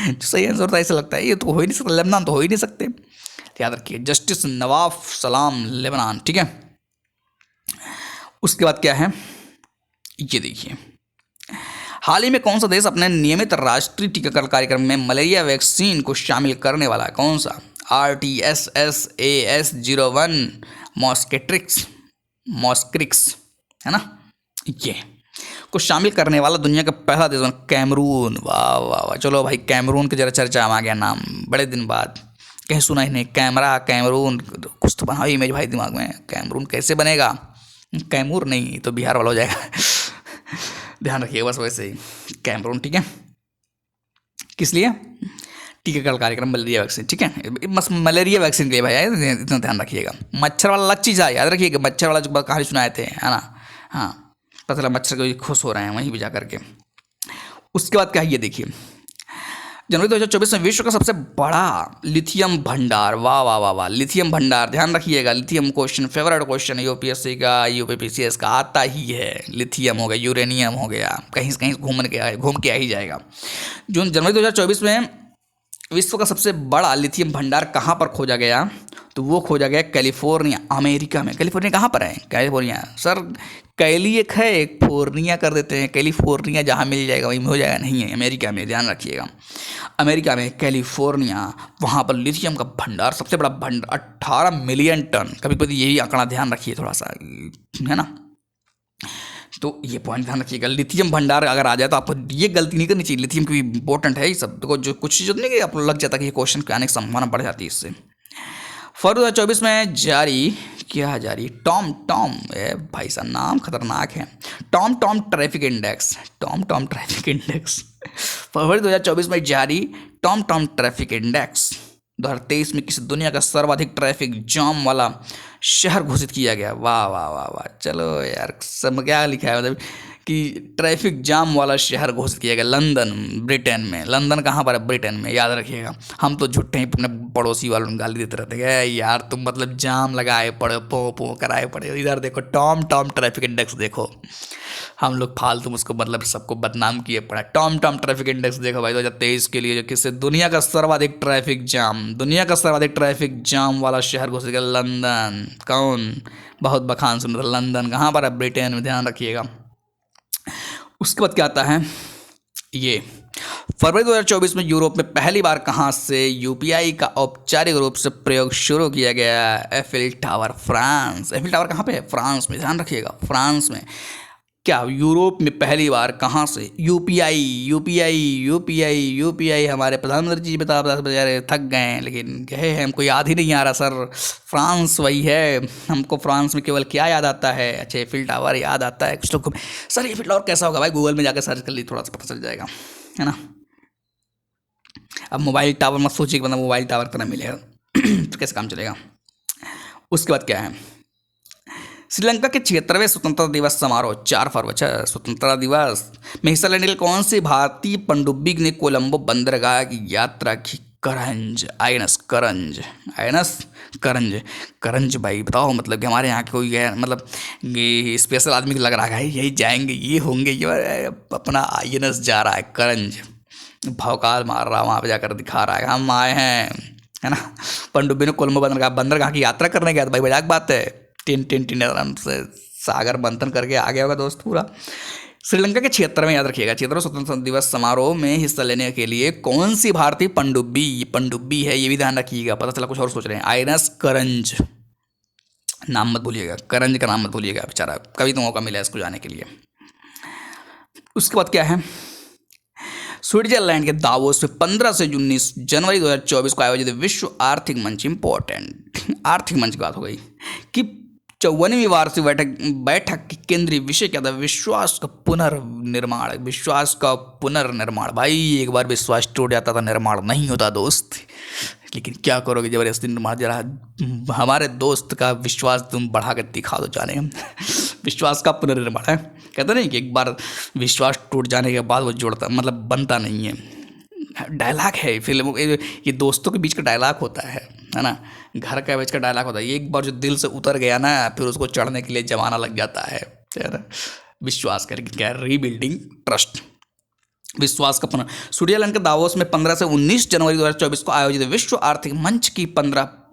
जो सही आंसर था, ऐसा लगता है ये तो हो ही नहीं सकता, लेबनान तो हो ही नहीं सकते। तो याद रखिए जस्टिस नवाफ सलाम लेबनान, ठीक है। उसके बाद क्या है ये देखिए, हाल ही में कौन सा देश अपने नियमित राष्ट्रीय टीकाकरण कार्यक्रम में मलेरिया वैक्सीन को शामिल करने वाला है? कौन सा? RTSSAS01 मॉस्क्रिक्स है ना, ये को शामिल करने वाला दुनिया का पहला देश कैमरून। वाह वाह वाह, चलो भाई कैमरून के जरा चर्चा में आ गया नाम, बड़े दिन बाद कहीं सुना ही नहीं। कैमरा कैमरून, कुछ तो बना इमेज भाई दिमाग में, कैमरून कैसे बनेगा? कैमूर नहीं तो बिहार वाला हो जाएगा। ध्यान रखिएगा बस, वैसे ही कैमरून, ठीक है। किस लिए? टीकाकरण कार्यक्रम मलेरिया वैक्सीन, ठीक है। बस मलेरिया वैक्सीन के लिए भाई, इतना ध्यान रखिएगा। मच्छर वाला अलग चीज़ है, याद रखिएगा। मच्छर वाला जो कहानी सुनाए थे, है ना, हाँ, पता चला मच्छर को खुश हो रहे हैं वहीं भी जा करके। उसके बाद क्या है ये देखिए, जनवरी 2024 में विश्व का सबसे बड़ा लिथियम भंडार। वाह वाह वाह वाह, लिथियम भंडार, ध्यान रखिएगा। Lithium question, favourite question UPSC का, यूपीपीसीएस का आता ही है। लिथियम हो गया, यूरेनियम हो गया, कहीं से कहीं घूम के आ ही जाएगा। जून जनवरी 2024 में विश्व का सबसे बड़ा लिथियम भंडार कहाँ पर खोजा गया? तो वो खोजा गया कैलिफोर्निया, अमेरिका में। कैलिफोर्निया कहाँ पर है? कैलिफोर्निया सर, कैली एक है, एक फोर्निया कर देते हैं, कैलिफोर्निया जहाँ मिल जाएगा वहीं हो जाएगा, नहीं है, अमेरिका में, ध्यान रखिएगा। अमेरिका में कैलिफोर्निया, वहाँ पर लिथियम का भंडार, सबसे बड़ा भंडार 18 मिलियन टन। कभी कभी यही आंकड़ा ध्यान रखिए थोड़ा सा, है ना, तो ये पॉइंट ध्यान रखिएगा। लिथियम भंडार अगर आ जाए तो आपको ये गलती नहीं करनी चाहिए, लिथियम की इंपॉर्टेंट है ये सब। देखो जो कुछ चीज़ नहीं कि आपको लग जाता है कि ये क्वेश्चन के आने की संभावना बढ़ जाती है इससे। फरवरी 2024 में जारी, क्या जारी, टॉम भाई साहब नाम खतरनाक है, Tom traffic index, Tom traffic index. फरवरी 2024 में जारी टॉम ट्रैफिक इंडेक्स 2023 में किसी दुनिया का सर्वाधिक ट्रैफिक जाम वाला शहर घोषित किया गया। वाह वाह वाह वाह, चलो यार, सब क्या लिखा है मतलब कि ट्रैफिक जाम वाला शहर घोषित किया गया, लंदन, ब्रिटेन में। लंदन कहाँ पर है? ब्रिटेन में, याद रखिएगा। हम तो झुट्टे ही अपने पड़ोसी वालों को गाली देते रहते हैं, यार तुम मतलब जाम लगाए पड़े, पो कराए पड़े। इधर देखो टॉम ट्रैफिक इंडेक्स देखो, हम लोग फालतू उसको मतलब सबको बदनाम किए पड़ा। टॉम ट्रैफिक इंडेक्स देखो भाई 2023 के लिए, जो किससे दुनिया का सर्वाधिक ट्रैफिक जाम वाला शहर घोषित किया, लंदन। कौन? बहुत बखान सुन रहा, लंदन कहाँ पर है? ब्रिटेन में, ध्यान रखिएगा। उसके बाद क्या आता है ये, फरवरी 2024 में यूरोप में पहली बार कहाँ से यूपीआई का औपचारिक रूप से प्रयोग शुरू किया गया? Eiffel tower, France. Eiffel tower कहाँ पे है? फ्रांस में, ध्यान रखिएगा, फ्रांस में। क्या यूरोप में पहली बार कहाँ से? यूपीआई हमारे प्रधानमंत्री जी बता रहे, थक गए हैं लेकिन कहे हैं, हमको याद ही नहीं आ रहा सर। फ्रांस वही है, हमको फ्रांस में केवल क्या याद आता है? अच्छा, एफिल टावर याद आता है कुछ लोग को। सर एफिल टावर कैसा होगा भाई? गूगल में जाकर सर्च कर ली, थोड़ा सा पता चल जाएगा, है ना। अब मोबाइल टावर मत सोचिए कि मतलब मोबाइल टावर तरह मिलेगा तो कैसे काम चलेगा। उसके बाद क्या है, श्रीलंका के 76वें स्वतंत्रता दिवस समारोह 4 फरवरी, स्वतंत्रता दिवस में हिस्सा लेने के लिए कौन सी भारतीय पनडुब्बी ने कोलंबो बंदरगाह की यात्रा की? करंज भाई बताओ, मतलब कि हमारे यहाँ कोई है, मतलब ये स्पेशल आदमी को लग रहा है यही जाएंगे, ये होंगे, ये अपना INS जा रहा है करंज, भौकाल मार रहा है वहाँ पे जाकर, दिखा रहा है हम आए हैं, है ना। पनडुब्बी ने कोलंबो बंदरगाह की यात्रा करने गया था भाई, मजाक बात है। टिन आराम से सागर मंथन करके आ गया होगा दोस्त पूरा। श्रीलंका के 76वें, याद रखिएगा, 76वें स्वतंत्रता दिवस समारोह में हिस्सा लेने के लिए कौन सी भारतीय पनडुब्बी है, ये भी ध्यान रखिएगा। पता चला कुछ और सोच रहे हैं। INS करंज, नाम मत भूलिएगा, करंज का नाम मत भूलिएगा, बेचारा कभी तो मौका मिला इसको जाने के लिए। उसके बाद क्या है, स्विट्जरलैंड के दावोस में 15 से 19 जनवरी 2024 को आयोजित विश्व आर्थिक मंच, इंपॉर्टेंट आर्थिक मंच की बात हो गई कि 54वीं वार्षिक बैठक की केंद्रीय विषय क्या था? विश्वास का पुनर्निर्माण। भाई एक बार विश्वास टूट जाता था, निर्माण नहीं होता दोस्त, लेकिन क्या करोगे, जबरदस्ती निर्माण। जरा हमारे दोस्त का विश्वास तुम बढ़ा कर दिखा दो, जाने विश्वास का पुनर्निर्माण है, कहते नहीं कि एक बार विश्वास टूट जाने के बाद वो जुड़ता, मतलब बनता नहीं है। डायलॉग है फिल्म, ये दोस्तों के बीच का डायलॉग होता है ना, घर के बीच का डायलॉग होता है। एक बार जो दिल से उतर गया ना, फिर उसको चढ़ने के लिए जमाना लग जाता है ना। विश्वास करके क्या, रीबिल्डिंग ट्रस्ट। विश्वास का पुनः स्विट्जरलैंड के दावोस में 15 से 19 जनवरी 2024 को आयोजित विश्व आर्थिक मंच की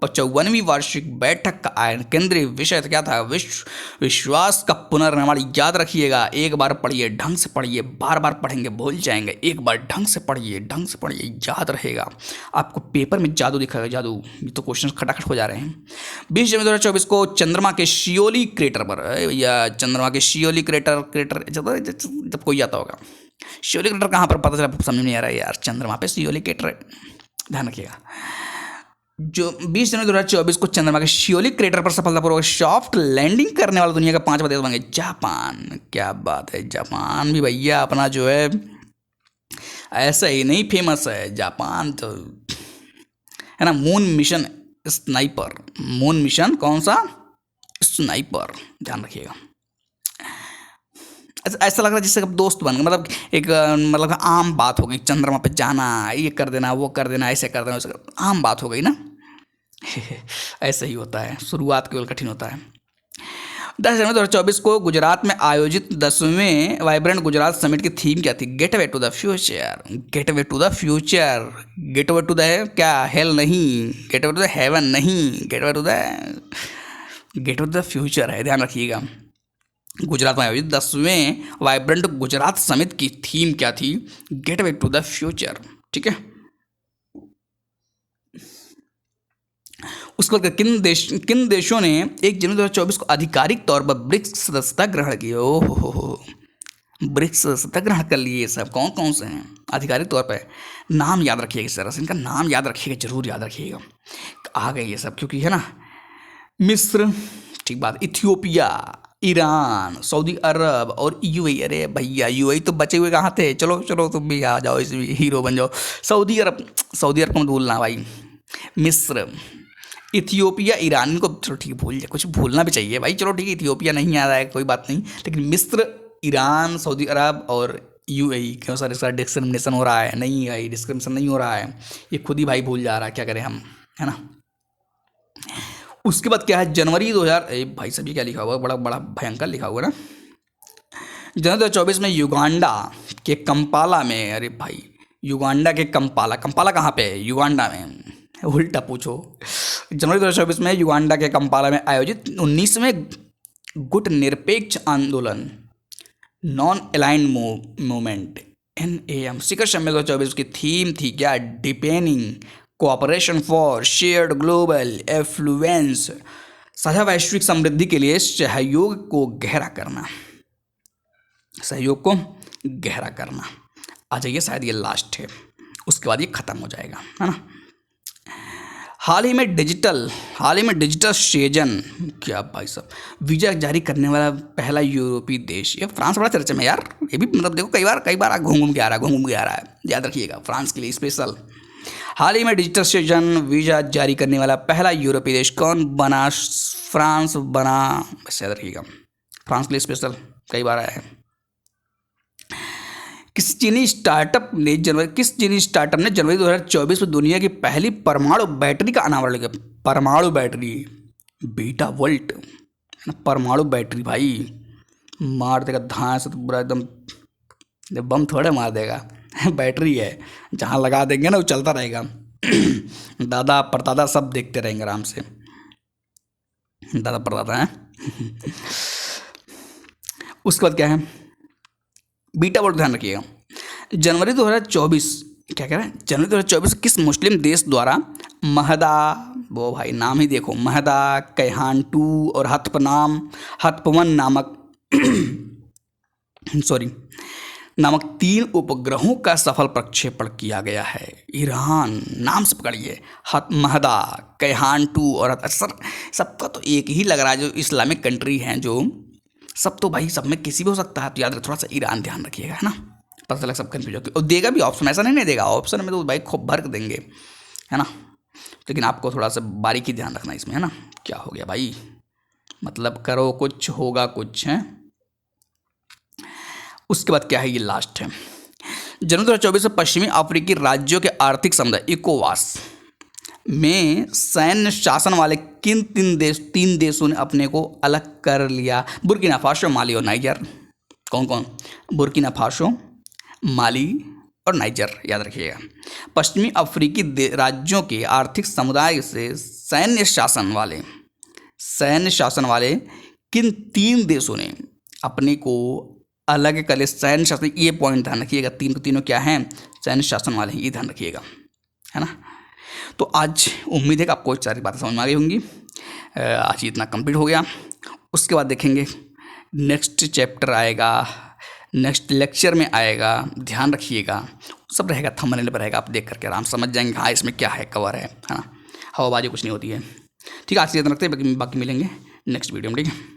54वीं वार्षिक बैठक का केंद्रीय विषय क्या था? विश्वास का पुनर्निर्माण। याद रखिएगा, एक बार पढ़िए, ढंग से पढ़िए, बार बार पढ़ेंगे भूल जाएंगे, एक बार ढंग से पढ़िए, याद रहेगा। आपको पेपर में जादू दिखाएगा, जादू। ये तो क्वेश्चन खटाखट हो जा रहे हैं। 20 जनवरी 2024 को चंद्रमा के शियोली क्रेटर पर, या चंद्रमा के शियोली क्रेटर जब कोई आता होगा, शियोली क्रेटर कहाँ पर, पता चला समझ नहीं आ रहा है यार। चंद्रमा पे शियोली क्रेटर, ध्यान रखिएगा। जो 20 जनवरी 2024 को चंद्रमा के शियोली क्रेटर पर सफलतापूर्वक सॉफ्ट लैंडिंग करने वाला दुनिया का 5वां देश बन गए जापान। क्या बात है, जापान भी भैया अपना जो है ऐसा ही नहीं फेमस है जापान तो, है ना। Moon mission sniper, moon mission कौन सा? स्नाइपर, ध्यान रखिएगा। ऐसा लग रहा है जिससे दोस्त बन गए, मतलब एक मतलब आम बात हो गई, चंद्रमा पे जाना, ये कर देना, वो कर देना, ऐसे कर देना, आम बात हो गई ना। ऐसे ही होता है, शुरुआत केवल कठिन होता है। 10 जनवरी 2024 को गुजरात में आयोजित 10वें वाइब्रेंट गुजरात समिट की थीम क्या थी? Gateway to the future. Gateway to the future, gateway to the क्या? हेल नहीं, gateway to the heaven नहीं, gateway to the future है, ध्यान रखिएगा। गुजरात में आयोजित 10वें वाइब्रेंट गुजरात समिट की थीम क्या थी? Gateway to the future, ठीक है। उसके बाद किन देशों ने 1 जनवरी 2024 को आधिकारिक तौर पर ब्रिक्स सदस्यता ग्रहण की? ओहो, ब्रिक्स सदस्यता ग्रहण कर लिए। ये सब कौन कौन से हैं आधिकारिक तौर पर? नाम याद रखिएगा, इस तरह से इनका नाम याद रखिएगा, जरूर याद रखिएगा। आ गए ये सब, क्योंकि है ना, मिस्र, ठीक बात, इथियोपिया, ईरान, सऊदी अरब और यूएई। अरे भैया यूएई तो बचे हुए कहाँ थे? चलो चलो तुम भी आ जाओ, इसमें हीरो बन जाओ। सऊदी अरब को मत भूलना भाई। मिस्र, इथियोपिया, ईरान, इनको चलो ठीक है भूल जाए, कुछ भूलना भी चाहिए भाई। चलो ठीक है, इथियोपिया नहीं आ रहा है, कोई बात नहीं, लेकिन मिस्र, ईरान, सऊदी अरब और यूएई क्यों सर इसका डिस्क्रिमिनेशन हो रहा है? नहीं भाई, डिस्क्रिमिनेशन नहीं हो रहा है, ये खुद ही भाई भूल जा रहा है, क्या करें हम, है ना। उसके बाद क्या है? जनवरी 2000, भाई साहब ये क्या लिखा हुआ है? बड़ा बड़ा भयंकर लिखा हुआ है ना। जनवरी 2024 में युगांडा के कंपाला में, अरे भाई युगांडा के कंपाला कहाँ पे है? युगांडा में, उल्टा पूछो। जनवरी 2024 में युगांडा के कंपाला में आयोजित 19वें गुट निरपेक्ष आंदोलन, नॉन अलाइंड मूवमेंट, NAM शिखर सम्मेलन 2024 की थीम थी क्या? Deepening cooperation for shared global affluence, साझा वैश्विक समृद्धि के लिए सहयोग को गहरा करना, सहयोग को गहरा करना। आ जाइए, शायद ये लास्ट है, उसके बाद ये खत्म हो जाएगा, है ना। हाल ही में डिजिटल शेजन, क्या भाई साहब, वीजा जारी करने वाला पहला यूरोपीय देश, ये फ्रांस बड़ा चर्चा में यार। ये भी मतलब देखो कई बार घूम के आ रहा है, याद रखिएगा, फ्रांस के लिए स्पेशल। हाल ही में डिजिटल शेजन वीजा जारी करने वाला पहला यूरोपीय देश कौन बना? फ्रांस बना, बस याद रखिएगा, फ्रांस के लिए स्पेशल, कई बार आया है। किस चीनी स्टार्टअप ने जनवरी 2024 में दुनिया की पहली परमाणु बैटरी का अनावरण किया? परमाणु बैटरी, बीटा वोल्ट, परमाणु बैटरी भाई, मार देगा धांस से तो पूरा एकदम, बम थोड़े मार देगा, बैटरी है, जहाँ लगा देंगे ना वो चलता रहेगा। दादा परदादा सब देखते रहेंगे आराम से, दादा परदादा है। उसके बाद क्या है? बीटा वोल्ट, ध्यान रखिएगा। जनवरी 2024, क्या कह रहे हैं? जनवरी 2024 किस मुस्लिम देश द्वारा महदा, वो भाई नाम ही देखो, महदा, कैहान-2 और हत्पवन नामक 3 उपग्रहों का सफल प्रक्षेपण किया गया है? ईरान, नाम से पकड़िए, महदा, कैहान-2 और सर सबका तो एक ही लग रहा है, जो इस्लामिक कंट्री हैं जो, सब तो भाई सब में किसी भी हो सकता है, तो याद रख, थोड़ा सा ईरान ध्यान रखिएगा, है ना, पता चला सब कन्फ्यूज होगी। और देगा भी ऑप्शन, ऐसा नहीं देगा, ऑप्शन में तो भाई खूब भर देंगे, है ना, लेकिन आपको थोड़ा सा बारीकी ध्यान रखना इसमें, है ना। क्या हो गया भाई, मतलब करो कुछ होगा कुछ, है। उसके बाद क्या है? ये लास्ट है। जनवरी 2024 में पश्चिमी अफ्रीकी राज्यों के आर्थिक समुदाय इकोवास में सैन्य शासन वाले किन 3 देशों ने अपने को अलग कर लिया? बुर्किना फासो, माली और नाइजर। कौन? बुर्किना फासो, माली और नाइजर, याद रखिएगा। पश्चिमी अफ्रीकी राज्यों के आर्थिक समुदाय से सैन्य शासन वाले किन 3 देशों ने अपने को अलग कर लिया? सैन्य शासन, ये पॉइंट ध्यान रखिएगा, तीनों क्या हैं? सैन्य शासन वाले हैं, ये ध्यान रखिएगा, है ना। तो आज उम्मीद है कि आपको सारी बातें समझ में आ गई होंगी। आज इतना कंप्लीट हो गया। उसके बाद देखेंगे नेक्स्ट चैप्टर आएगा, नेक्स्ट लेक्चर में आएगा, ध्यान रखिएगा, सब रहेगा, थंबनेल पर रहेगा, आप देख करके आराम समझ जाएंगे हाँ इसमें क्या है, कवर है ना, हवाबाजी कुछ नहीं होती है। ठीक है, आज से इतना रखते हैं, बाकी मिलेंगे नेक्स्ट वीडियो में, ठीक है।